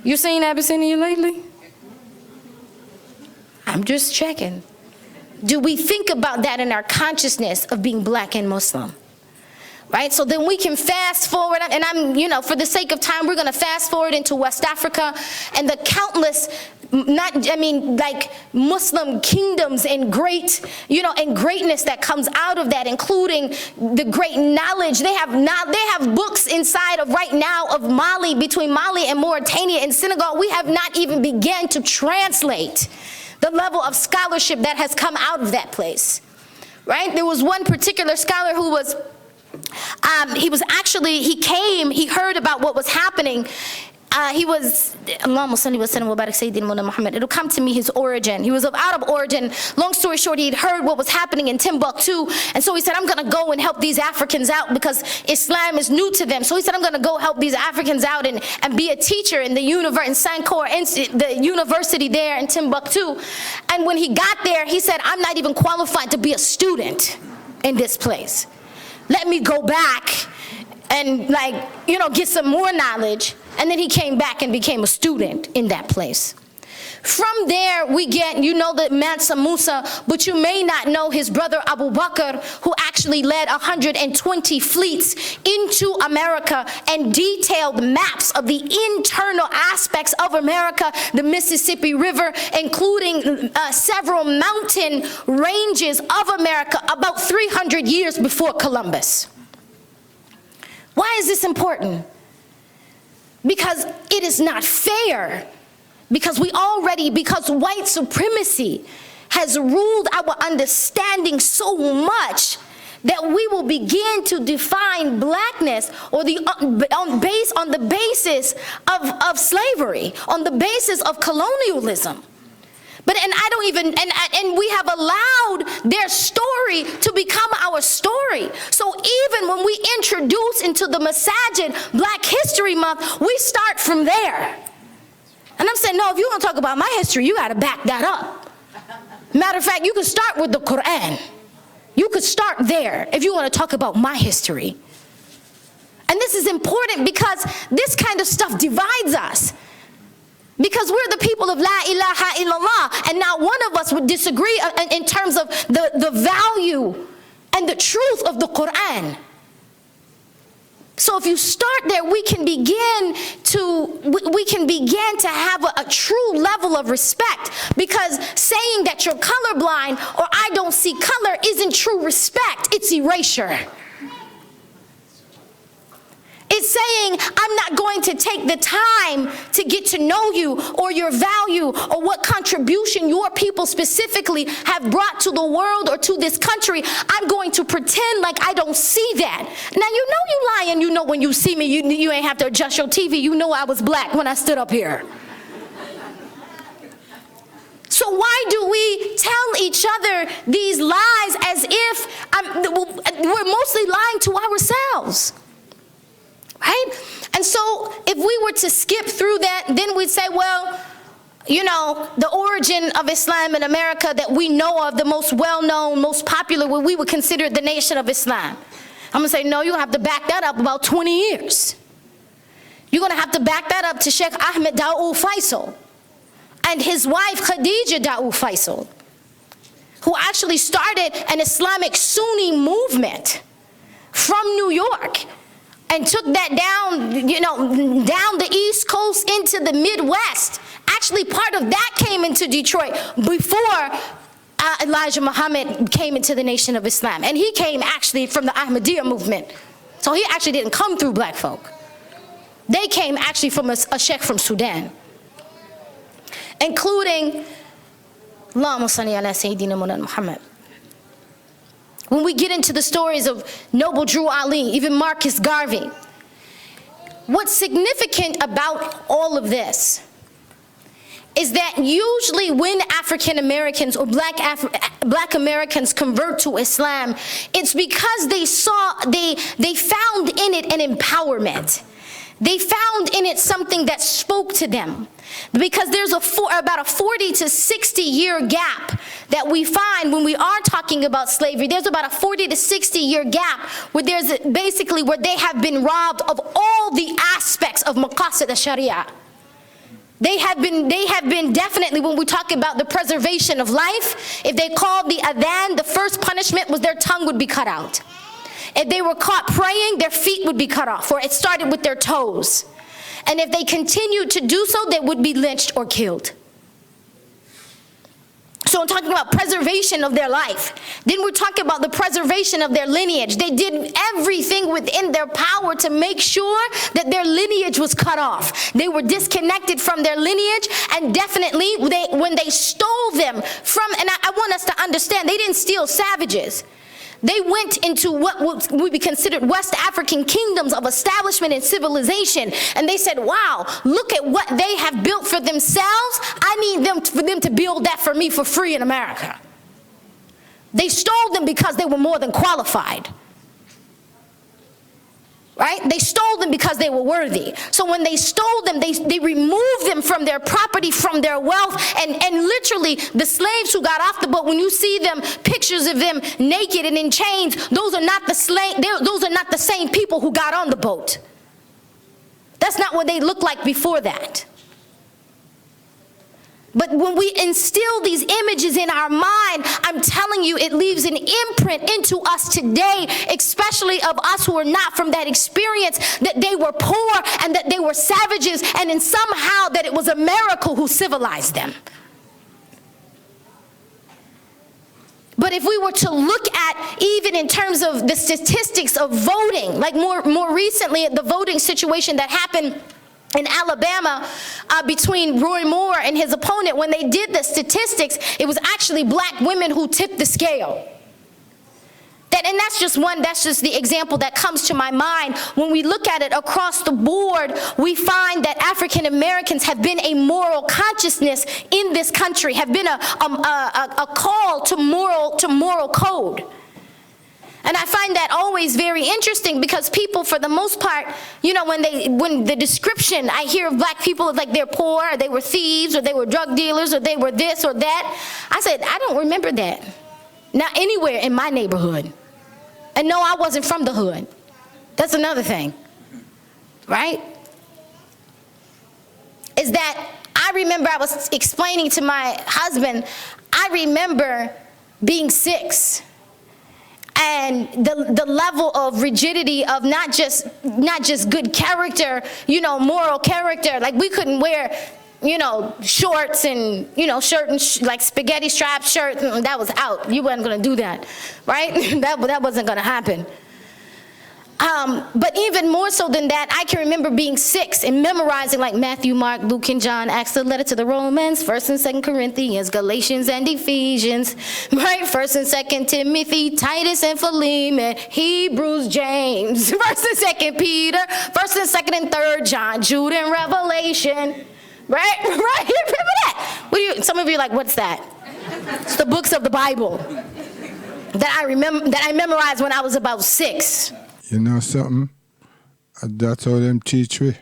You seen Abyssinia lately? I'm just checking. Do we think about that in our consciousness of being black and Muslim? Right? So then we can fast forward, and for the sake of time, we're going to fast forward into West Africa and the countless, Muslim kingdoms and greatness that comes out of that, including the great knowledge. They have books inside of right now of Mali, between Mali and Mauritania and Senegal. We have not even begun to translate the level of scholarship that has come out of that place. Right? There was one particular scholar who was, he heard about what was happening. It'll come to me his origin. He was of Arab origin. Long story short, he'd heard what was happening in Timbuktu, and so he said, I'm going to go and help these Africans out because Islam is new to them. So he said, I'm going to go help these Africans out and be a teacher in the university there in Timbuktu. And when he got there, he said, I'm not even qualified to be a student in this place. Let me go back and get some more knowledge. And then he came back and became a student in that place. From there, we get, the Mansa Musa, but you may not know his brother Abu Bakr, who actually led 120 fleets into America and detailed maps of the internal aspects of America, the Mississippi River, including several mountain ranges of America about 300 years before Columbus. Why is this important? Because it is not fair. Because white supremacy has ruled our understanding so much that we will begin to define blackness on the basis of slavery, on the basis of colonialism. And we have allowed their story to become our story. So even when we introduce into the Masajid Black History Month, we start from there. And I'm saying, no, if you want to talk about my history, you got to back that up. Matter of fact, you could start with the Quran. You could start there if you want to talk about my history. And this is important because this kind of stuff divides us. Because we're the people of La ilaha illallah, and not one of us would disagree in terms of the value and the truth of the Quran. So if you start there, we can begin to have a true level of respect, because saying that you're colorblind or I don't see color isn't true respect, it's erasure. It's saying I'm not going to take the time to get to know you or your value or what contribution your people specifically have brought to the world or to this country. I'm going to pretend like I don't see that. Now, you know you lying. You know when you see me, you ain't have to adjust your TV. You know I was black when I stood up here. So why do we tell each other these lies as if we're mostly lying to ourselves? Right? And so if we were to skip through that, then we'd say, well, you know, the origin of Islam in America that we know of, the most well-known, most popular, what we would consider the Nation of Islam. I'm going to say, no, you're going to have to back that up about 20 years. You're going to have to back that up to Sheikh Ahmed Dawood Faisal and his wife Khadija Dawood Faisal, who actually started an Islamic Sunni movement from New York and took that down, you know, down the East Coast into the Midwest. Actually, part of that came into Detroit before Elijah Muhammad came into the Nation of Islam. And he came actually from the Ahmadiyya movement. So he actually didn't come through black folk. They came actually from a sheikh from Sudan, including Allahumma salli ala Sayyidina Muhammad. When we get into the stories of Noble Drew Ali, even Marcus Garvey, what's significant about all of this is that usually when African Americans or black Americans convert to Islam, it's because they found in it an empowerment. They found in it something that spoke to them. Because there's about a 40 to 60 year gap that we find when we are talking about slavery. There's about a 40 to 60 year gap where there's basically where they have been robbed of all the aspects of maqasid al-sharia. They have been definitely, when we talk about the preservation of life, if they called the adhan, the first punishment was their tongue would be cut out. If they were caught praying, their feet would be cut off, or it started with their toes. And if they continued to do so, they would be lynched or killed. So I'm talking about preservation of their life. Then we're talking about the preservation of their lineage. They did everything within their power to make sure that their lineage was cut off. They were disconnected from their lineage, and definitely when they stole them from, and I want us to understand, they didn't steal savages. They went into what would be considered West African kingdoms of establishment and civilization, and they said, wow, look at what they have built for themselves. I need for them to build that for me for free in America. They stole them because they were more than qualified. Right? They stole them because they were worthy. So when they stole them, they removed them from their property, from their wealth, and literally the slaves who got off the boat, when you see them, pictures of them naked and in chains, those are not the same people who got on the boat. That's not what they looked like before that. But when we instill these images in our mind, I'm telling you, it leaves an imprint into us today, especially of us who are not from that experience, that they were poor and that they were savages, and then somehow that it was America who civilized them. But if we were to look at, even in terms of the statistics of voting, like more recently, the voting situation that happened in Alabama between Roy Moore and his opponent, when they did the statistics, it was actually black women who tipped the scale. And that's just the example that comes to my mind. When we look at it across the board, we find that African Americans have been a moral consciousness in this country, have been a call to moral code. And I find that always very interesting, because people, for the most part, you know, when the description I hear of black people is like they're poor, or they were thieves, or they were drug dealers, or they were this or that, I said, I don't remember that. Not anywhere in my neighborhood. And no, I wasn't from the hood. That's another thing, right? Is that I remember, I was explaining to my husband, I remember being 6. and the level of rigidity of not just good character, moral character. Like we couldn't wear, shorts and, shirt and like spaghetti strap shirt. That was out. You weren't going to do that, right? that wasn't going to happen. But even more so than that, I can remember being 6 and memorizing like Matthew, Mark, Luke, and John, Acts, the letter to the Romans, 1st and 2nd Corinthians, Galatians and Ephesians, right? 1st and 2nd Timothy, Titus and Philemon, Hebrews, James, 1st and 2nd Peter, 1st and 2nd and 3rd John, Jude and Revelation, right? Right? You remember that? Some of you are like, what's that? It's the books of the Bible that I memorized when I was about 6. You know something? That's how them teach me.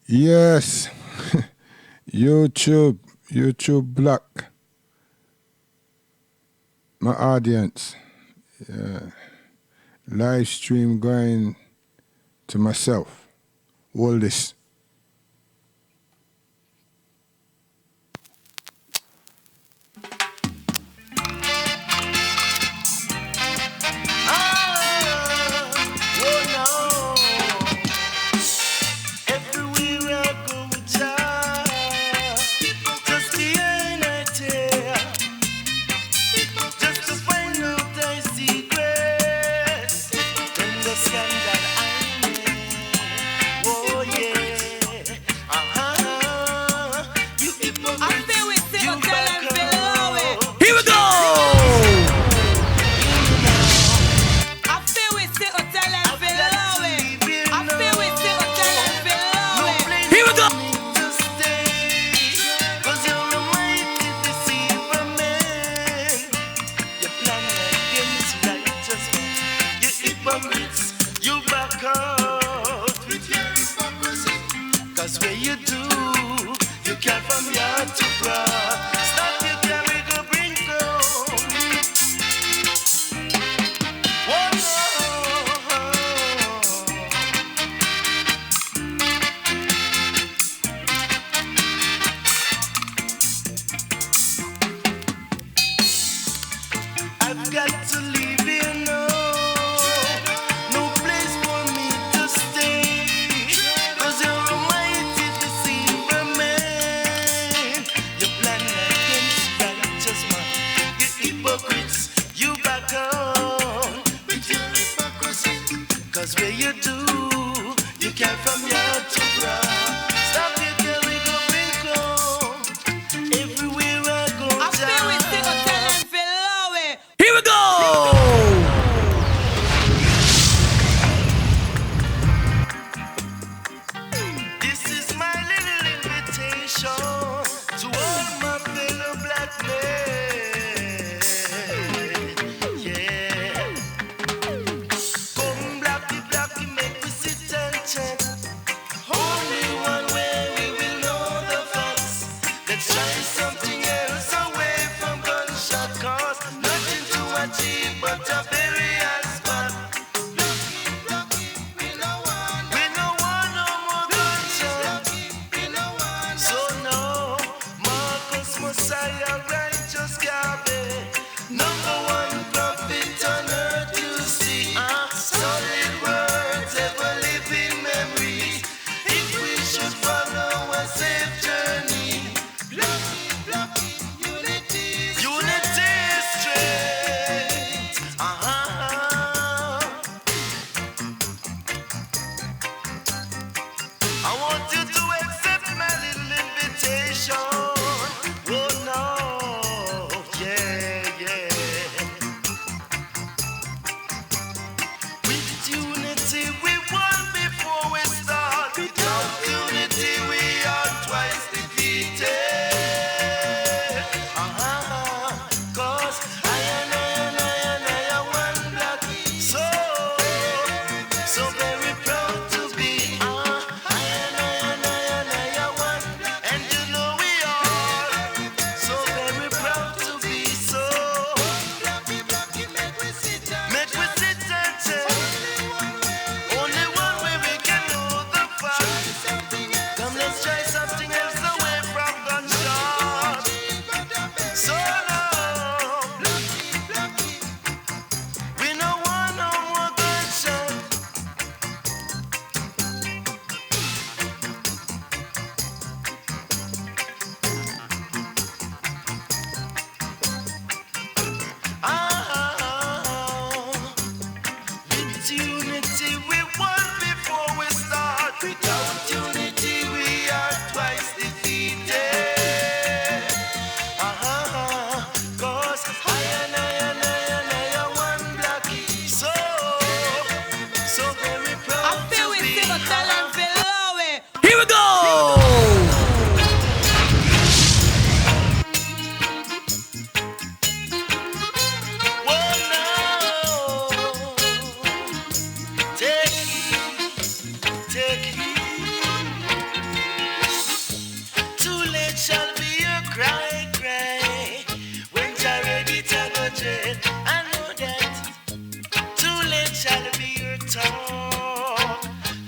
Yes. YouTube Black. My audience. Yeah. Live stream going to myself. All this.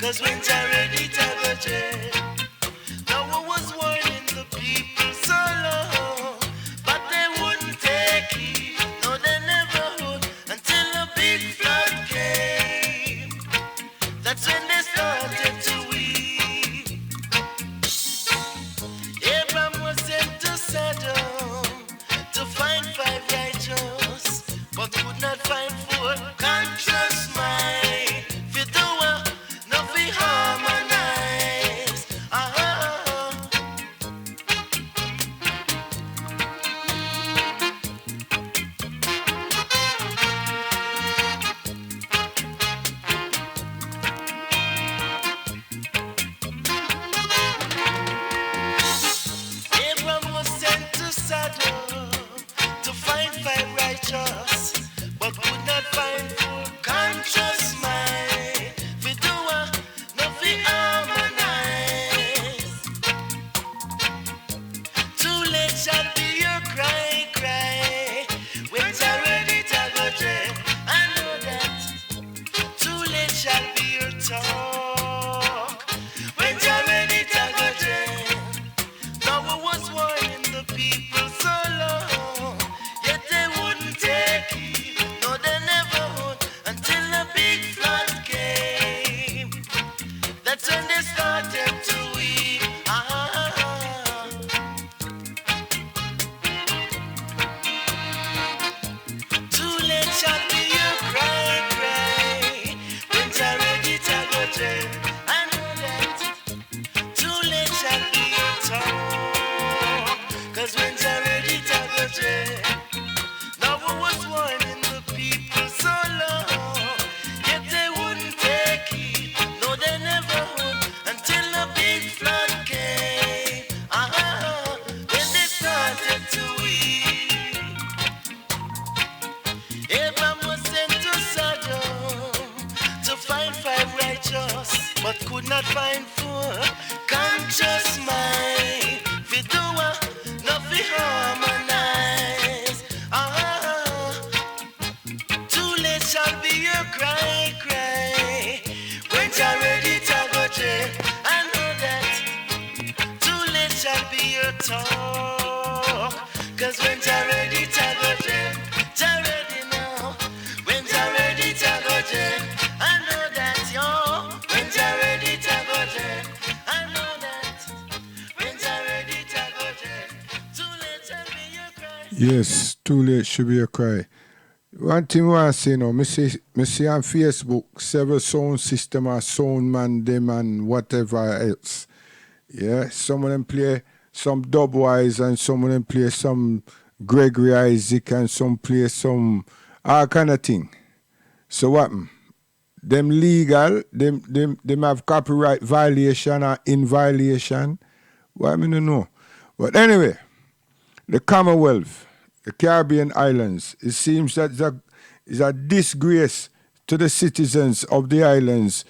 Cause when Jah ready to go dread. Now I was warning the people so long, but they wouldn't take it. No, they never would until a big flood came. That's when they started to weep. Abraham was sent to Sodom to find 5 righteous, but could not find 4 conscious mind. Fi do no fi harmonize. Abraham was sent to Sodom to find 5 righteous, but could not find 4 conscious mind. Fi do no fi harmonize. Too late shall be your cry, cry. When Jah ready to go dread, I know that. Too late shall be your talk. When Jah ready to go dread. Now I was warning the people so long, yet they wouldn't take it. No, they never would until a big flood came. That's when they started to weep. Too late shall be your cry, cry. When Jah ready to go dread, I know that. Too late shall be your talk. Cause when Jah ready to go dread. Now I was warning the people so long, yet they wouldn't take it. No, they never would until a big flood came. When they started to weep. Abraham was sent to Sodom to find 5 righteous, but could not find 4 conscious mind. Fi do no fi harmonize. Too late shall be your cry, cry. When Jah ready to go dread, I know that. Too late shall be your talk. Cause when Jah ready to go dread, Jah ready now. When Jah ready to go dread, I know that, yo. When Jah ready to go dread, I know that. When Jah ready to go dread, too late shall be your cry. Yes, too late should be a cry. One thing I want to say now, me see on Facebook several sound system or sound man, them and whatever else. Yeah, some of them play some Dubwise and some of them play some Gregory Isaac and some play some all kind of thing. So what? Them legal, them have copyright violation or in violation. Well, I mean, no know. But anyway, the Commonwealth, the Caribbean islands, it seems that is a disgrace to the citizens of the islands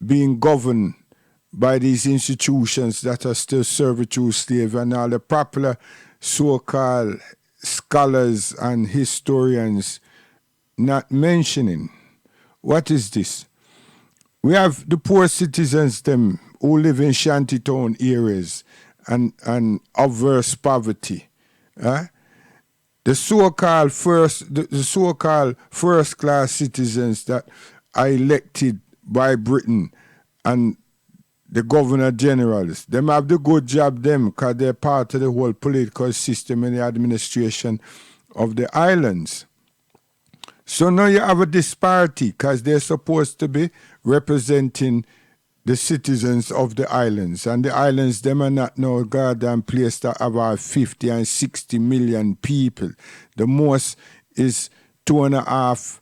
being governed by these institutions that are still servitude slave and all the popular so-called scholars and historians not mentioning. What is this? We have the poor citizens them who live in shantytown areas and averse poverty. The so-called first class citizens that are elected by Britain and the governor generals, them have the good job them because they're part of the whole political system and the administration of the islands. So now you have a disparity because they're supposed to be representing the citizens of the islands. And the islands, them are not no goddamn place that have about 50 and 60 million people. The most is 2.5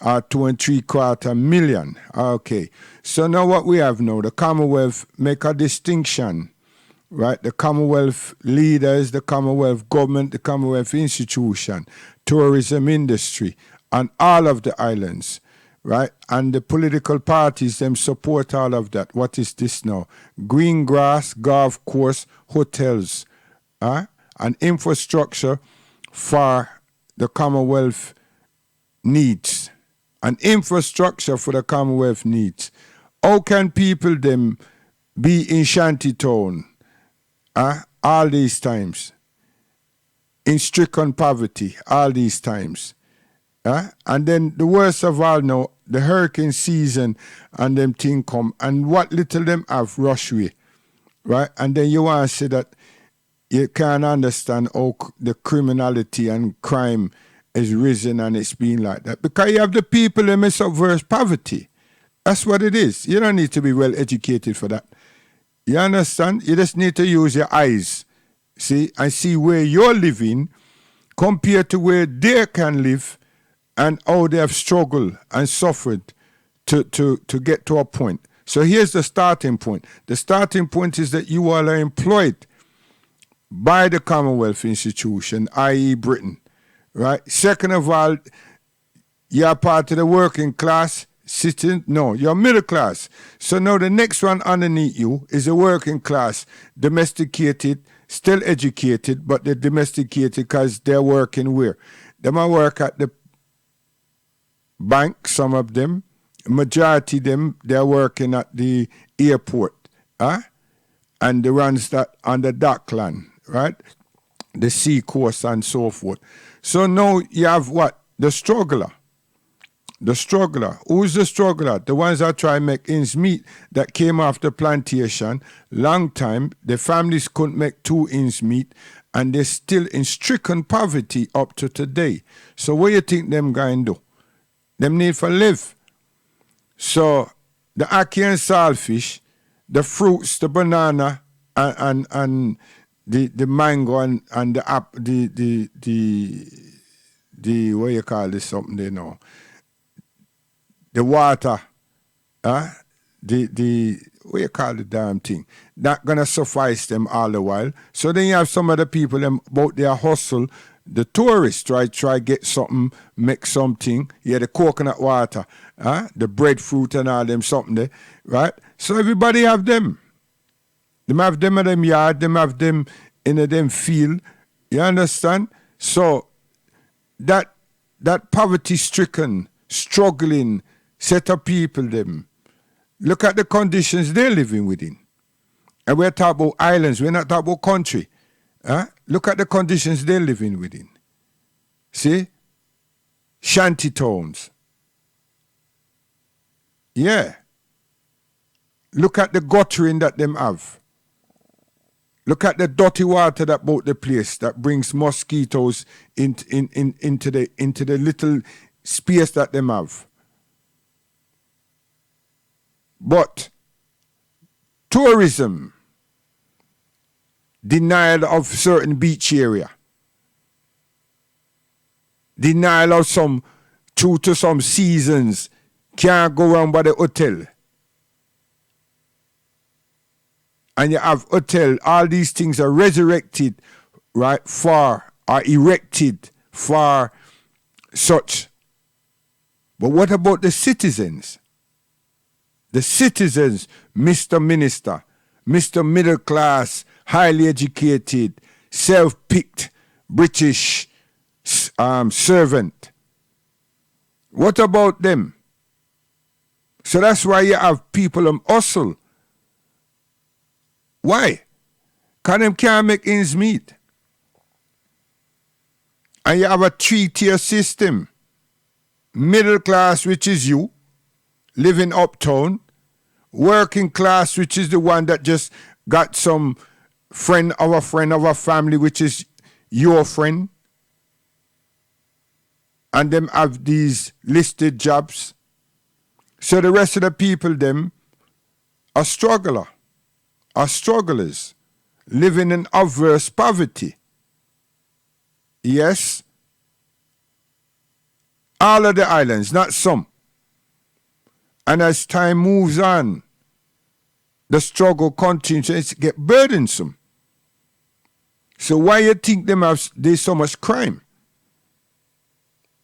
or 2.75 million. Okay. So now what we have now, the Commonwealth make a distinction, right? The Commonwealth leaders, the Commonwealth government, the Commonwealth institution, tourism industry, and all of the islands, right? And the political parties, them support all of that. What is this now? Green grass, golf course, hotels, and infrastructure for the Commonwealth needs. An infrastructure for the Commonwealth needs. How can people them be in shantytown all these times? In stricken poverty all these times. And then the worst of all now, the hurricane season and them thing come, and what little them have rush way, right? And then you want to say that you can't understand how the criminality and crime is risen and it's been like that. Because you have the people that may subvert poverty. That's what it is. You don't need to be well educated for that. You understand? You just need to use your eyes, see, and see where you're living compared to where they can live and how they have struggled and suffered to get to a point. So here's the starting point. The starting point is that you all are employed by the Commonwealth institution, i.e. Britain, right? Second of all, you're part of the working class sitting. No, you're middle class. So now the next one underneath you is a working class, domesticated, still educated, but they're domesticated because they're working where? They might work at the bank, some of them. Majority of them, they're working at the airport, and the ones that on the dockland, right? The sea coast and so forth. So now you have what? The struggler. The struggler. Who's the struggler? The ones that try to make ends meet, that came after plantation. Long time, the families couldn't make 2 ends meet, and they're still in stricken poverty up to today. So what do you think them going to do? Them need for live. So the ackee and saltfish, the fruits, the banana, and the mango and the app, the what you call this something they know. The water, the what you call the damn thing, not gonna suffice them all the while. So then you have some of the people them about their hustle, the tourists try get something, make something. Yeah, the coconut water, the breadfruit and all them something there, right? So everybody have them. Them have them in them yard, them have them in them field. You understand? So that poverty-stricken, struggling set of people them, look at the conditions they're living within. And we're talking about islands, we're not talking about country. Look at the conditions they're living within. See? Shanty towns. Yeah. Look at the guttering that them have. Look at the dirty water that about the place that brings mosquitoes into the little space that them have. But tourism, denial of certain beach area, denial of some, due to some seasons, can't go around by the hotel. And you have hotel, all these things are resurrected, right, are erected for such. But what about the citizens? The citizens, Mr. Minister, Mr. Middle Class, highly educated, self-picked British servant. What about them? So that's why you have people hustle. Why? Because them can't make ends meet. And you have a 3-tier system. Middle class, which is you, living uptown. Working class, which is the one that just got some friend of a family, which is your friend. And them have these listed jobs. So the rest of the people, them, are strugglers, living in obvious poverty. Yes? All of the islands, not some. And as time moves on, the struggle continues to get burdensome. So why you think there's so much crime?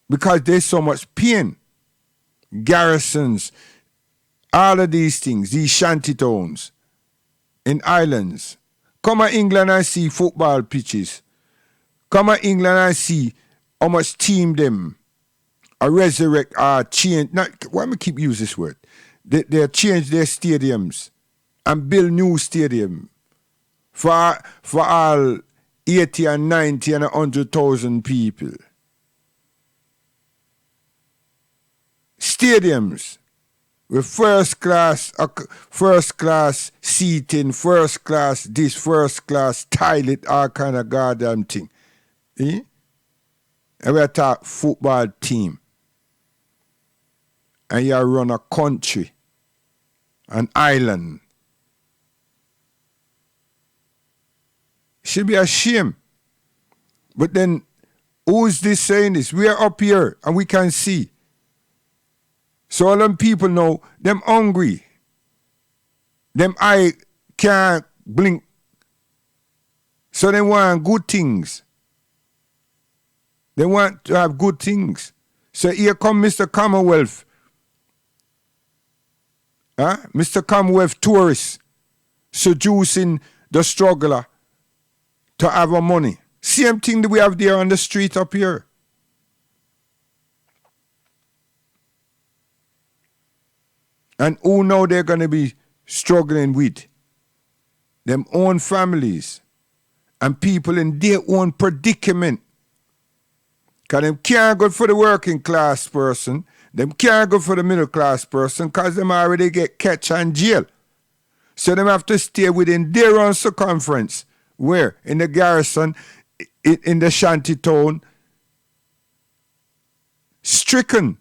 Because there's so much pain. Garrisons, all of these things, these shanty towns in islands. Come to England and see football pitches. Come to England and see how much team them resurrect, change. Not, why am I keep using this word? they change their stadiums and build new stadium for all 80 and 90 and 100,000 people. Stadiums with first class seating, first class this, first class toilet, all kind of goddamn thing. Eh? And we talk football team. And you run a country, an island. Should be ashamed. But then, who's this saying this? We are up here and we can see. So all them people know, them hungry. Them eye can't blink. So they want good things. They want to have good things. So here come Mr. Commonwealth. Mr. Commonwealth tourist seducing the struggler to have our money. Same thing that we have there on the street up here. And who know they're going to be struggling with? Them own families and people in their own predicament. Because them can't go for the working class person. Them can't go for the middle class person because them already get catch and jail. So them have to stay within their own circumference. Where? In the garrison, in the shanty town. Stricken.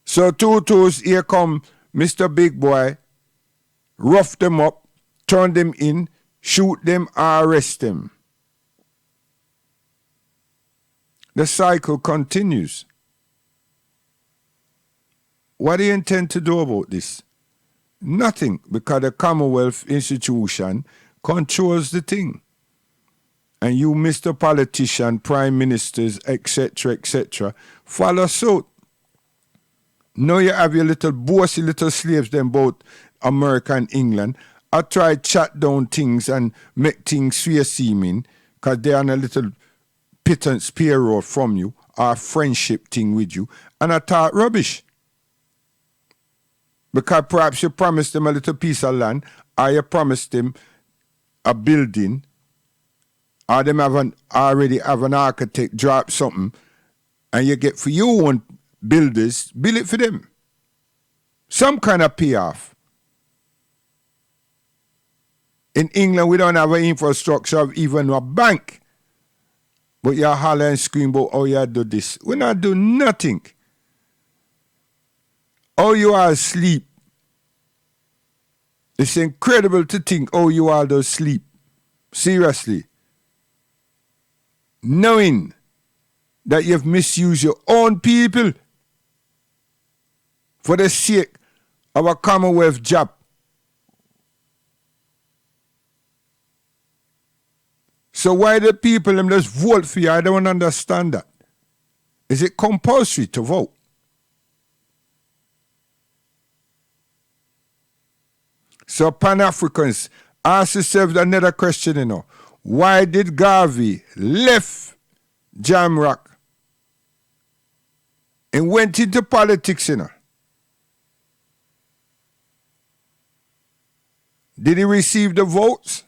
So tutus, here come Mr. Big Boy, rough them up, turn them in, shoot them, arrest them. The cycle continues. What do you intend to do about this? Nothing, because the Commonwealth institution controls the thing. And you, Mr. Politician, Prime Ministers, etc., follow suit. Now you have your little bossy little slaves them both America and England. I try to chat down things and make things fair seeming because they're on a little pittance payroll from you or friendship thing with you. And I thought rubbish. Because perhaps you promised them a little piece of land or you promised them a building or them already have an architect drop something and you get for your own builders, build it for them. Some kind of payoff. In England, we don't have an infrastructure of even a bank. But you holler and scream about how you do this. We not do nothing. How you all sleep. It's incredible to think how you all do sleep. Seriously. Knowing that you've misused your own people for the sake of a Commonwealth job. So why the people them just vote for you? I don't understand that. Is it compulsory to vote? So Pan-Africans, ask yourself another question, you know. Why did Garvey left Jamrock and went into politics, you know? Did he receive the votes?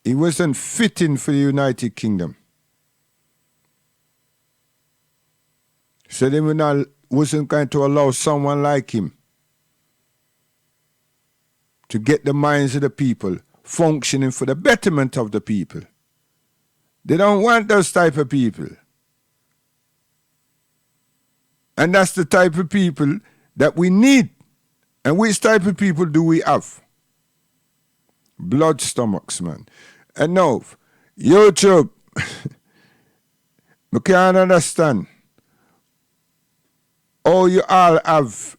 He wasn't fitting for the United Kingdom. So they wasn't going to allow someone like him to get the minds of the people functioning for the betterment of the people. They don't want those type of people. And that's the type of people that we need. And which type of people do we have? Blood stomachs, man. And now, YouTube, I can't understand how you all have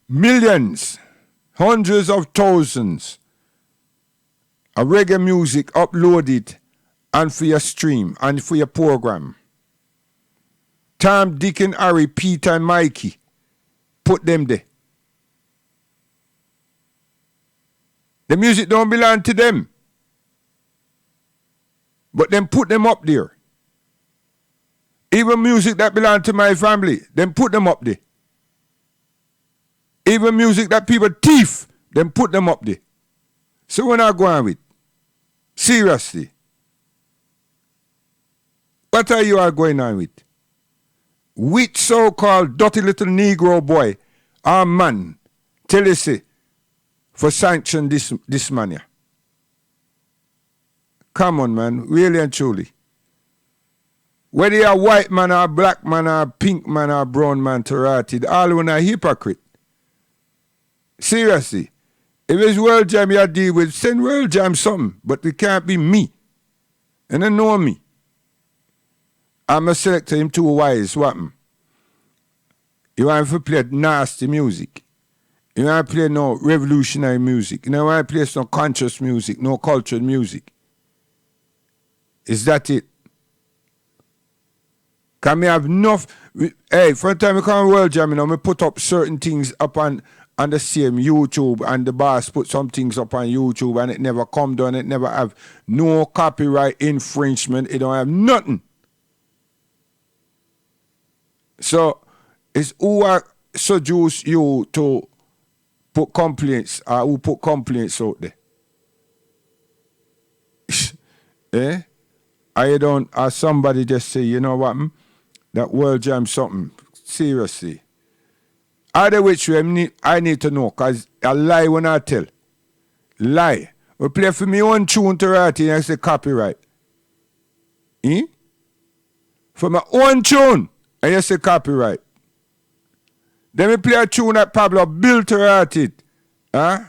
millions, hundreds of thousands of reggae music uploaded and for your stream and for your program. Tom, Dick and Harry, Peter and Mikey, put them there. The music don't belong to them. But then put them up there. Even music that belong to my family, them put them up there. Even music that people thief, them put them up there. So we're not going with. Seriously. What are you all going on with? Which so-called dirty little Negro boy or man tell you say for sanction this man here? Come on, man. Really and truly. Whether you're a white man or a black man or a pink man or a brown man to rot it, all one a hypocrite. Seriously. If it's World Jam you deal with, send World Jam something. But it can't be me. And they know me. I'm a selector, him too wise. What? You want to play nasty music. You want to play no revolutionary music. You don't want to play some conscious music, no cultured music. Is that it? Can me have enough? Hey, for the time I come World Jam, I put up certain things up on the same YouTube, and the boss put some things up on YouTube, and it never come down. It never have no copyright infringement. It don't have nothing. So it's who I seduce you to put complaints, or who put complaints out there. Eh? I don't, or somebody just say, you know what, that World Jam something, seriously. Either which way, I need to know, because I lie when I tell. Lie. We play for me own tune to write and I say copyright. Eh? For my own tune, and you say copyright. Then we play a tune that Pablo built to write it. Huh?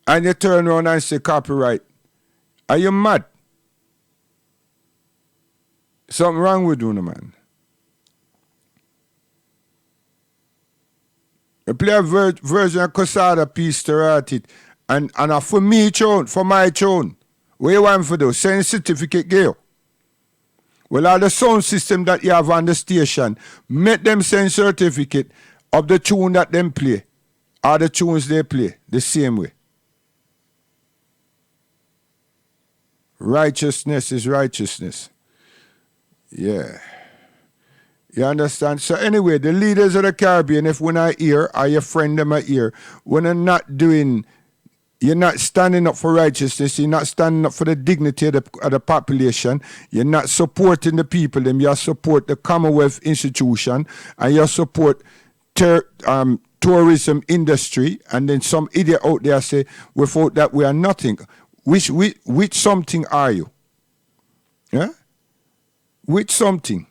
And you turn around and say copyright. Are you mad? Something wrong with you, man. I play a version of Casada piece to write it. And for me tune, for my tune. What you want for those? Send certificate, Gail. Well, all the sound system that you have on the station, make them send certificate of the tune that them play. Or the tunes they play, the same way. Righteousness is righteousness. Yeah. You understand? So anyway, the leaders of the Caribbean, if when I hear, or your friend them are here, when they're not doing, you're not standing up for righteousness, you're not standing up for the dignity of the population, you're not supporting the people, them, you support the Commonwealth institution, and you support tourism industry, and then some idiot out there say, without that we are nothing. Which something are you? Yeah? Which something?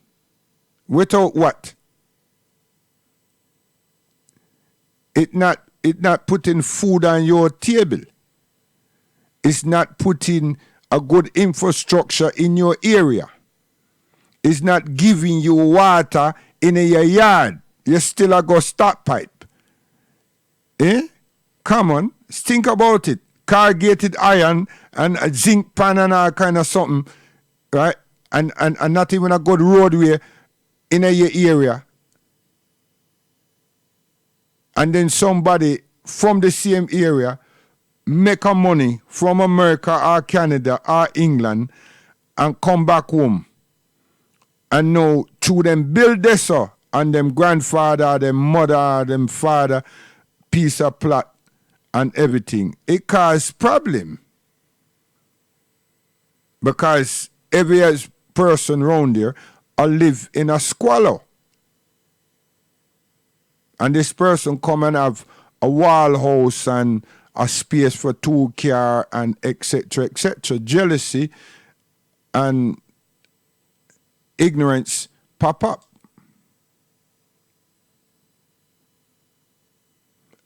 Without what? It not putting food on your table. It's not putting a good infrastructure in your area. It's not giving you water in your yard. You still a go stop pipe. Eh? Come on, think about it. Corrugated iron and a zinc pan and all kind of something, right? And not even a good roadway in your area. And then somebody from the same area make a money from America or Canada or England and come back home. And now through them build this and them grandfather, them mother, them father, piece of plot and everything. It causes problem. Because every person around there live in a squalor. And this person come and have a wall house and a space for 2 cars and etc. etc. Jealousy and ignorance pop up.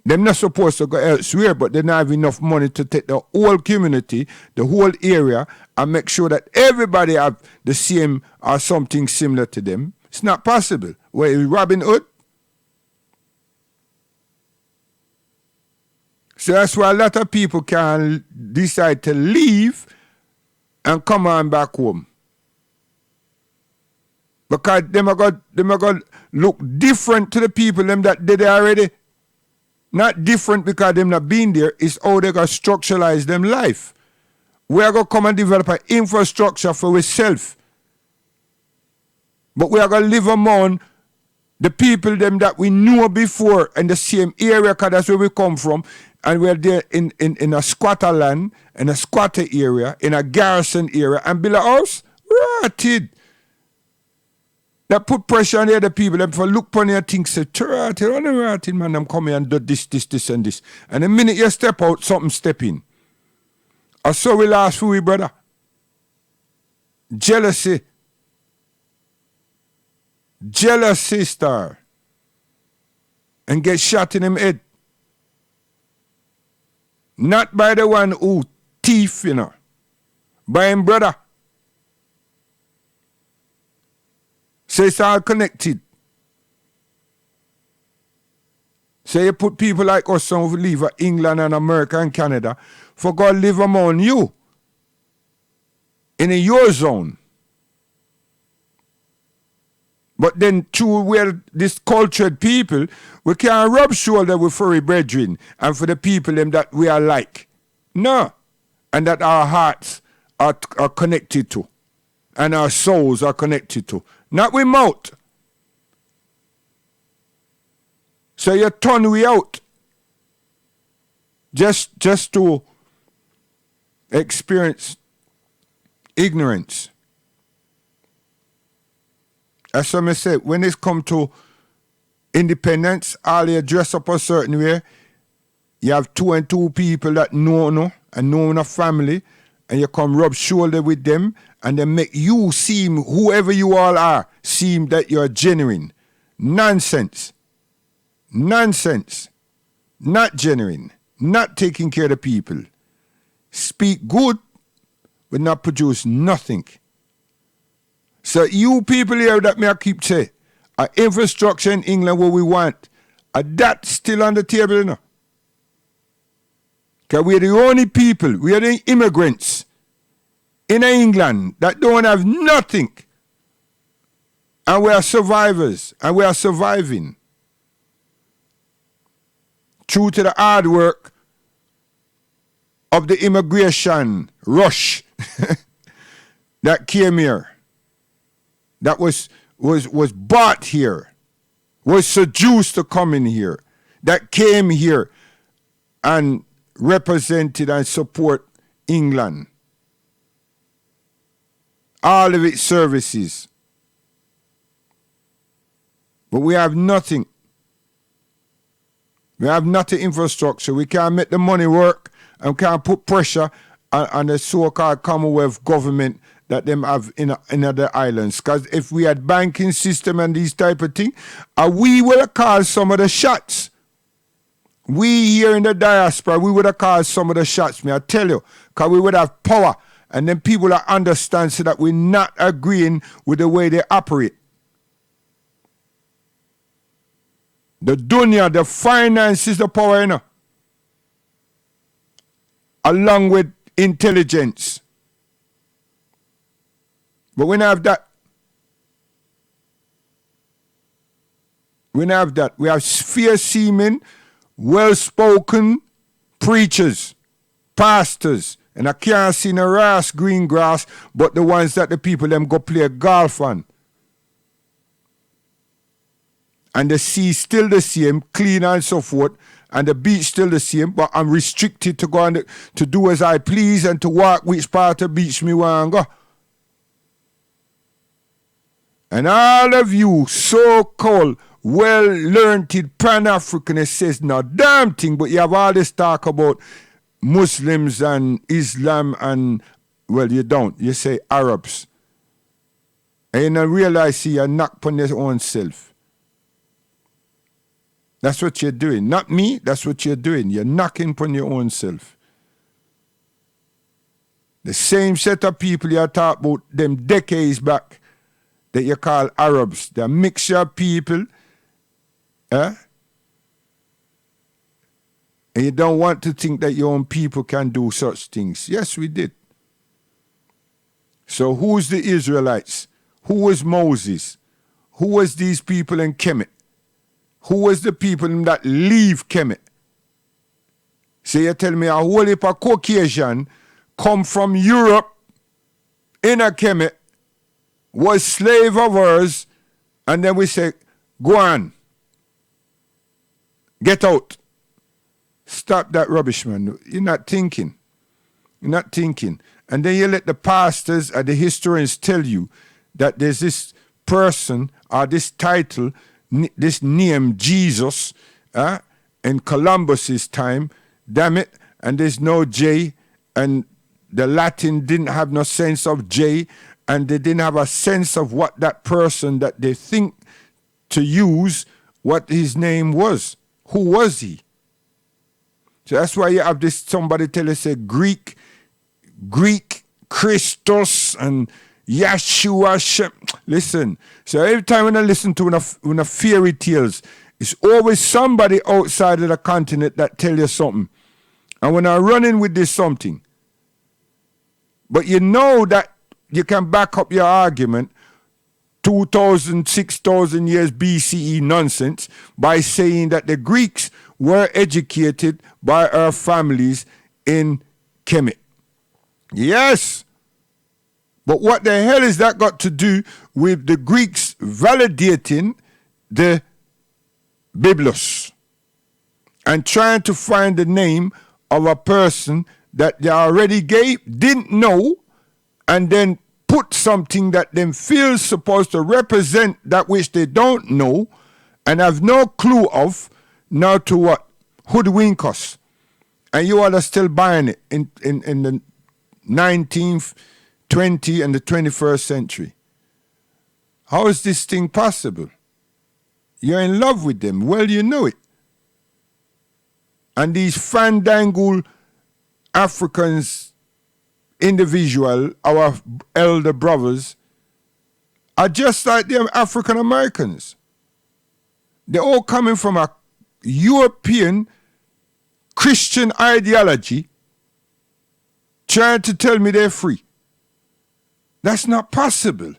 They're not supposed to go elsewhere, but they don't have enough money to take the whole community, the whole area, and make sure that everybody have the same or something similar to them. It's not possible. Where is Robin Hood? So that's why a lot of people can decide to leave and come on back home. Because them are going to look different to the people them that did it already. Not different because them not been there, it's how they going to structuralize them life. We are going to come and develop an infrastructure for ourselves. But we are going to live among the people them that we knew before in the same area, because that's where we come from. And we're there in a squatter land, in a squatter area, in a garrison area, and build a house, rotted. That put pressure on the other people. Them for look upon you and think, say, rotted, man, I'm coming and do this, and this. And the minute you step out, something step in. And so we lost for we, brother. Jealousy, star. And get shot in him head. Not by the one who thief, you know. By him brother. So it's all connected. So you put people like us who live in England and America and Canada for God live among you. In your zone. But then through where this cultured people, we can't rub shoulder with furry brethren and for the people them that we are like. No. And that our hearts are connected to. And our souls are connected to. Not with mouth. So you turn we out. Just to experience ignorance. That's what I say. When it's come to independence, all you dress up a certain way. You have 2 and 2 people that know and know in a family, and you come rub shoulder with them, and they make you seem, whoever you all are, seem that you're genuine. Nonsense. Nonsense. Not genuine. Not taking care of the people. Speak good, but not produce nothing. So you people here that me I keep saying, infrastructure in England what we want, that's still on the table, you know. Because we're the only people, we are the immigrants in England that don't have nothing. And we are survivors, and we are surviving. True to the hard work of the immigration rush that came here. That was bought here, was seduced to come in here, that came here and represented and support England. All of its services. But we have nothing. We have nothing infrastructure. We can't make the money work and can't put pressure on the so-called Commonwealth government that them have in other islands. Because if we had banking system and these type of thing, we would have called some of the shots. We here in the diaspora, we would have called some of the shots, me I tell you. Because we would have power. And then people that understand so that we're not agreeing with the way they operate. The dunya, the finances, the power, you know. Along with intelligence. But we don't have that. We don't have that. We have fair-seeming, well-spoken preachers, pastors, and I can't see no grass, green grass, but the ones that the people them go play golf on. And the sea still the same, clean and so forth, and the beach still the same, but I'm restricted to go on to do as I please and to walk which part of the beach me want to go. And all of you so-called well-learned Pan-Africanists says no damn thing, but you have all this talk about Muslims and Islam and, well, you don't. You say Arabs. And you don't realize you knock upon your own self. That's what you're doing. Not me, that's what you're doing. You're knocking upon your own self. The same set of people you talk about them decades back that you call Arabs. They're a mixture of people. And you don't want to think that your own people can do such things. Yes, we did. So who's the Israelites? Who was Moses? Who was these people in Kemet? Who was the people that leave Kemet? So you tell me a whole heap of Caucasian come from Europe in a Kemet was slave of ours, and then we say, go on. Get out. Stop that rubbish, man. You're not thinking. You're not thinking. And then you let the pastors and the historians tell you that there's this person or this title, this name, Jesus, in Columbus's time, damn it, and there's no J, and the Latin didn't have no sense of J, and they didn't have a sense of what that person that they think to use, what his name was. Who was he? So that's why you have this, somebody tell us, say Greek, Christos, and Yeshua. Listen, so every time when I listen to one of fairy tales, it's always somebody outside of the continent that tell you something. And when I run in with this something, but you know that you can back up your argument 2,000, 6,000 years BCE nonsense by saying that the Greeks were educated by our families in Kemet. Yes. But what the hell is that got to do with the Greeks validating the Biblos and trying to find the name of a person that they already didn't know, and then put something that them feel supposed to represent that which they don't know and have no clue of, now to what? Hoodwink us. And you all are still buying it in the 19th, 20th, and the 21st century. How is this thing possible? You're in love with them. Well, you know it. And these fandangle Africans, individual, our elder brothers, are just like them African Americans. They're all coming from a European Christian ideology, trying to tell me they're free. That's not possible.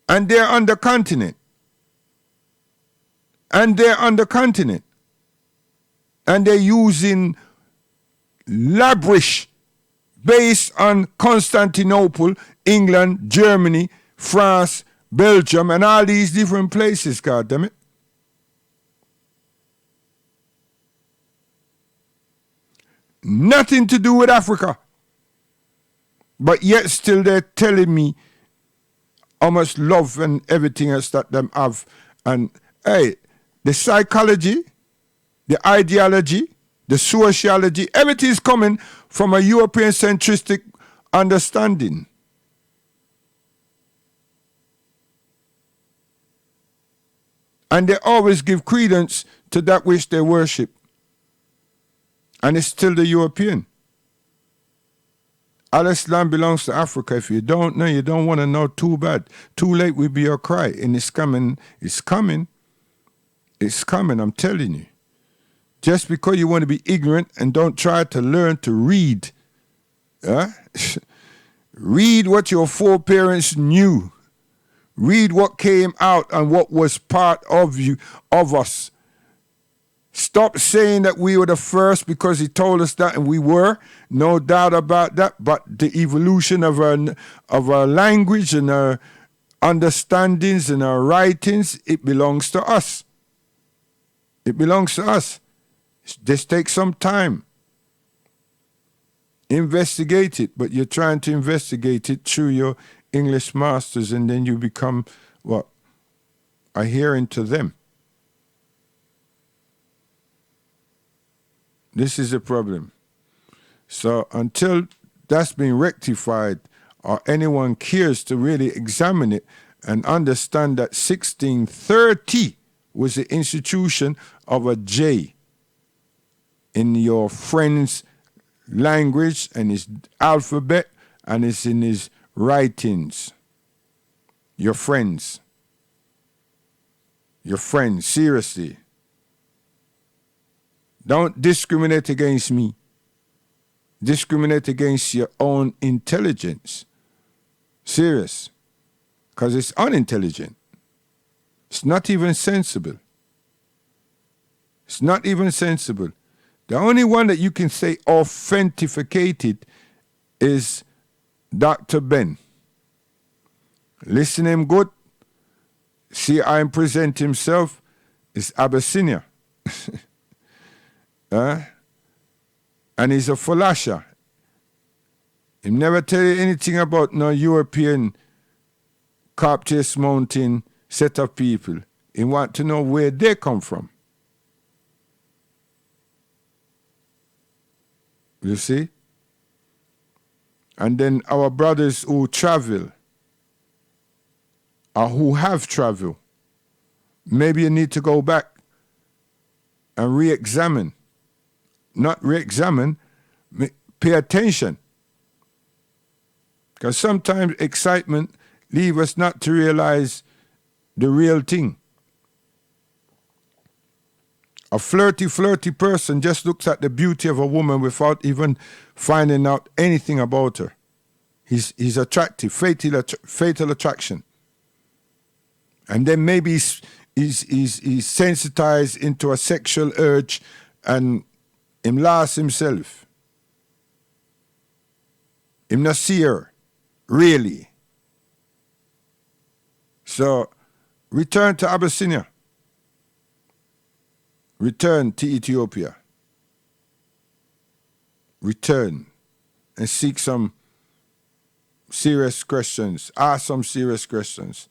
And they're on the continent. And they're using labrish based on Constantinople, England, Germany, France, Belgium, and all these different places, God damn it. Nothing to do with Africa. But yet still they're telling me how much love and everything else that them have. And hey, the psychology, the ideology, the sociology, everything is coming from a European centristic understanding. And they always give credence to that which they worship. And it's still the European. Al Islam belongs to Africa. If you don't know, you don't want to know, too bad. Too late will be your cry. And it's coming. It's coming. It's coming, I'm telling you. Just because you want to be ignorant and don't try to learn to read. Read what your foreparents knew. Read what came out and what was part of you, of us. Stop saying that we were the first because he told us that, and we were. No doubt about that. But the evolution of our language and our understandings and our writings, it belongs to us. It belongs to us. Just take some time. Investigate it, but you're trying to investigate it through your English masters, and then you become, what? A hearing to them. This is a problem. So until that's been rectified, or anyone cares to really examine it and understand that 1630 was the institution of a J in your friend's language and his alphabet, and it's in his writings. Your friends, seriously. Don't discriminate against me. Discriminate against your own intelligence. Serious. Because it's unintelligent. It's not even sensible. It's not even sensible. The only one that you can say authenticated is Dr. Ben. Listen him good. See how him present himself is Abyssinia. And he's a Falasha. He never tell you anything about no European Coptis Mountain set of people. He want to know where they come from. You see? And then our brothers who travel, or who have traveled, maybe you need to go back and re-examine. Not re-examine, pay attention. Because sometimes excitement leaves us not to realize the real thing. A flirty person just looks at the beauty of a woman without even finding out anything about her. He's attractive, fatal attraction. And then maybe he's sensitized into a sexual urge and him lost himself. Him not see her, really. So, return to Abyssinia. Return to Ethiopia. Return and seek some serious questions. Ask some serious questions.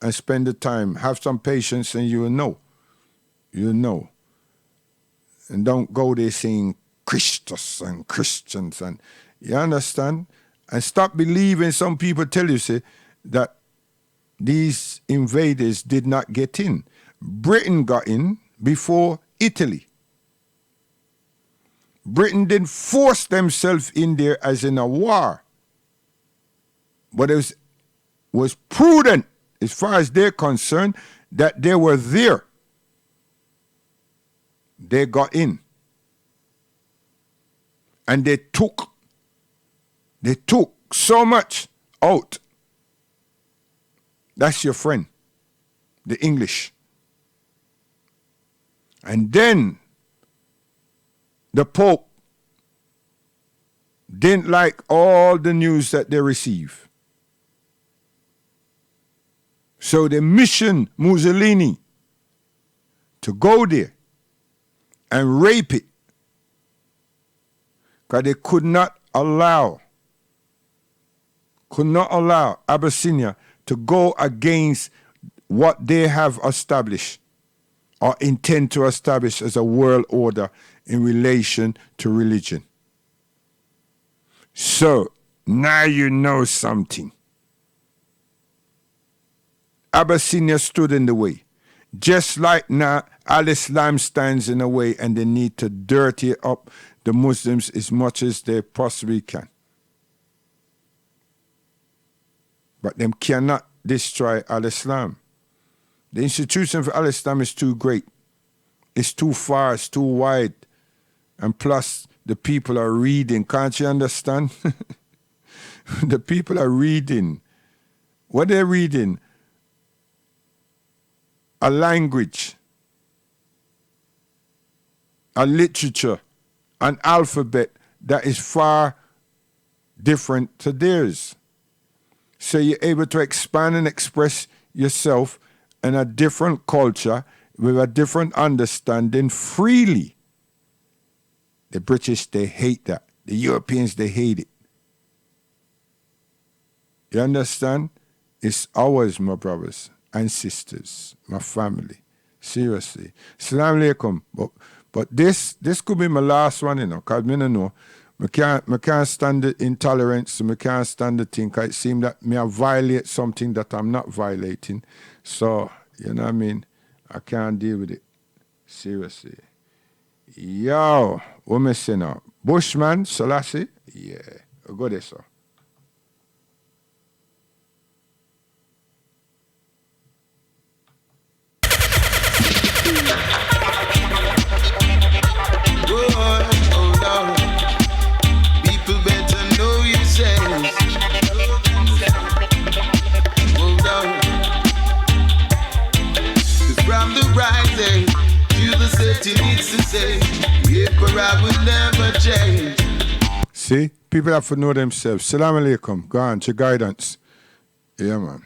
And spend the time. Have some patience and you will know. You'll know. And don't go there saying Christus and Christians. And you understand? And stop believing some people tell you, say, that these invaders did not get in. Britain got in before Italy. Britain didn't force themselves in there as in a war. But it was prudent, as far as they're concerned, that they were there. They got in. And they took so much out. That's your friend, the English. And then the Pope didn't like all the news that they received. So they missioned Mussolini to go there and rape it. Because they could not allow Abyssinia to go against what they have established or intend to establish as a world order in relation to religion. So, now you know something. Abyssinia stood in the way. Just like now, Al-Islam stands in the way and they need to dirty up the Muslims as much as they possibly can. But them cannot destroy Al-Islam. The institution for Al-Islam is too great. It's too far, it's too wide. And plus, the people are reading. Can't you understand? The people are reading. What they're reading? A language, a literature, an alphabet that is far different to theirs. So you're able to expand and express yourself in a different culture with a different understanding freely. The British, they hate that. The Europeans, they hate it. You understand? It's ours, my brothers and sisters, my family. Seriously. Assalamu alaikum. But this could be my last one, you know, because I don't know. I can't stand the intolerance, I can't stand the thing, because it seems that I violate something that I'm not violating. So, you know what I mean? I can't deal with it. Seriously. Yo, what am I saying now? Bushman, Selassie? Yeah. Go there, sir. See, people have to know themselves. Salaam alaikum. Go on, to guidance. Yeah, man.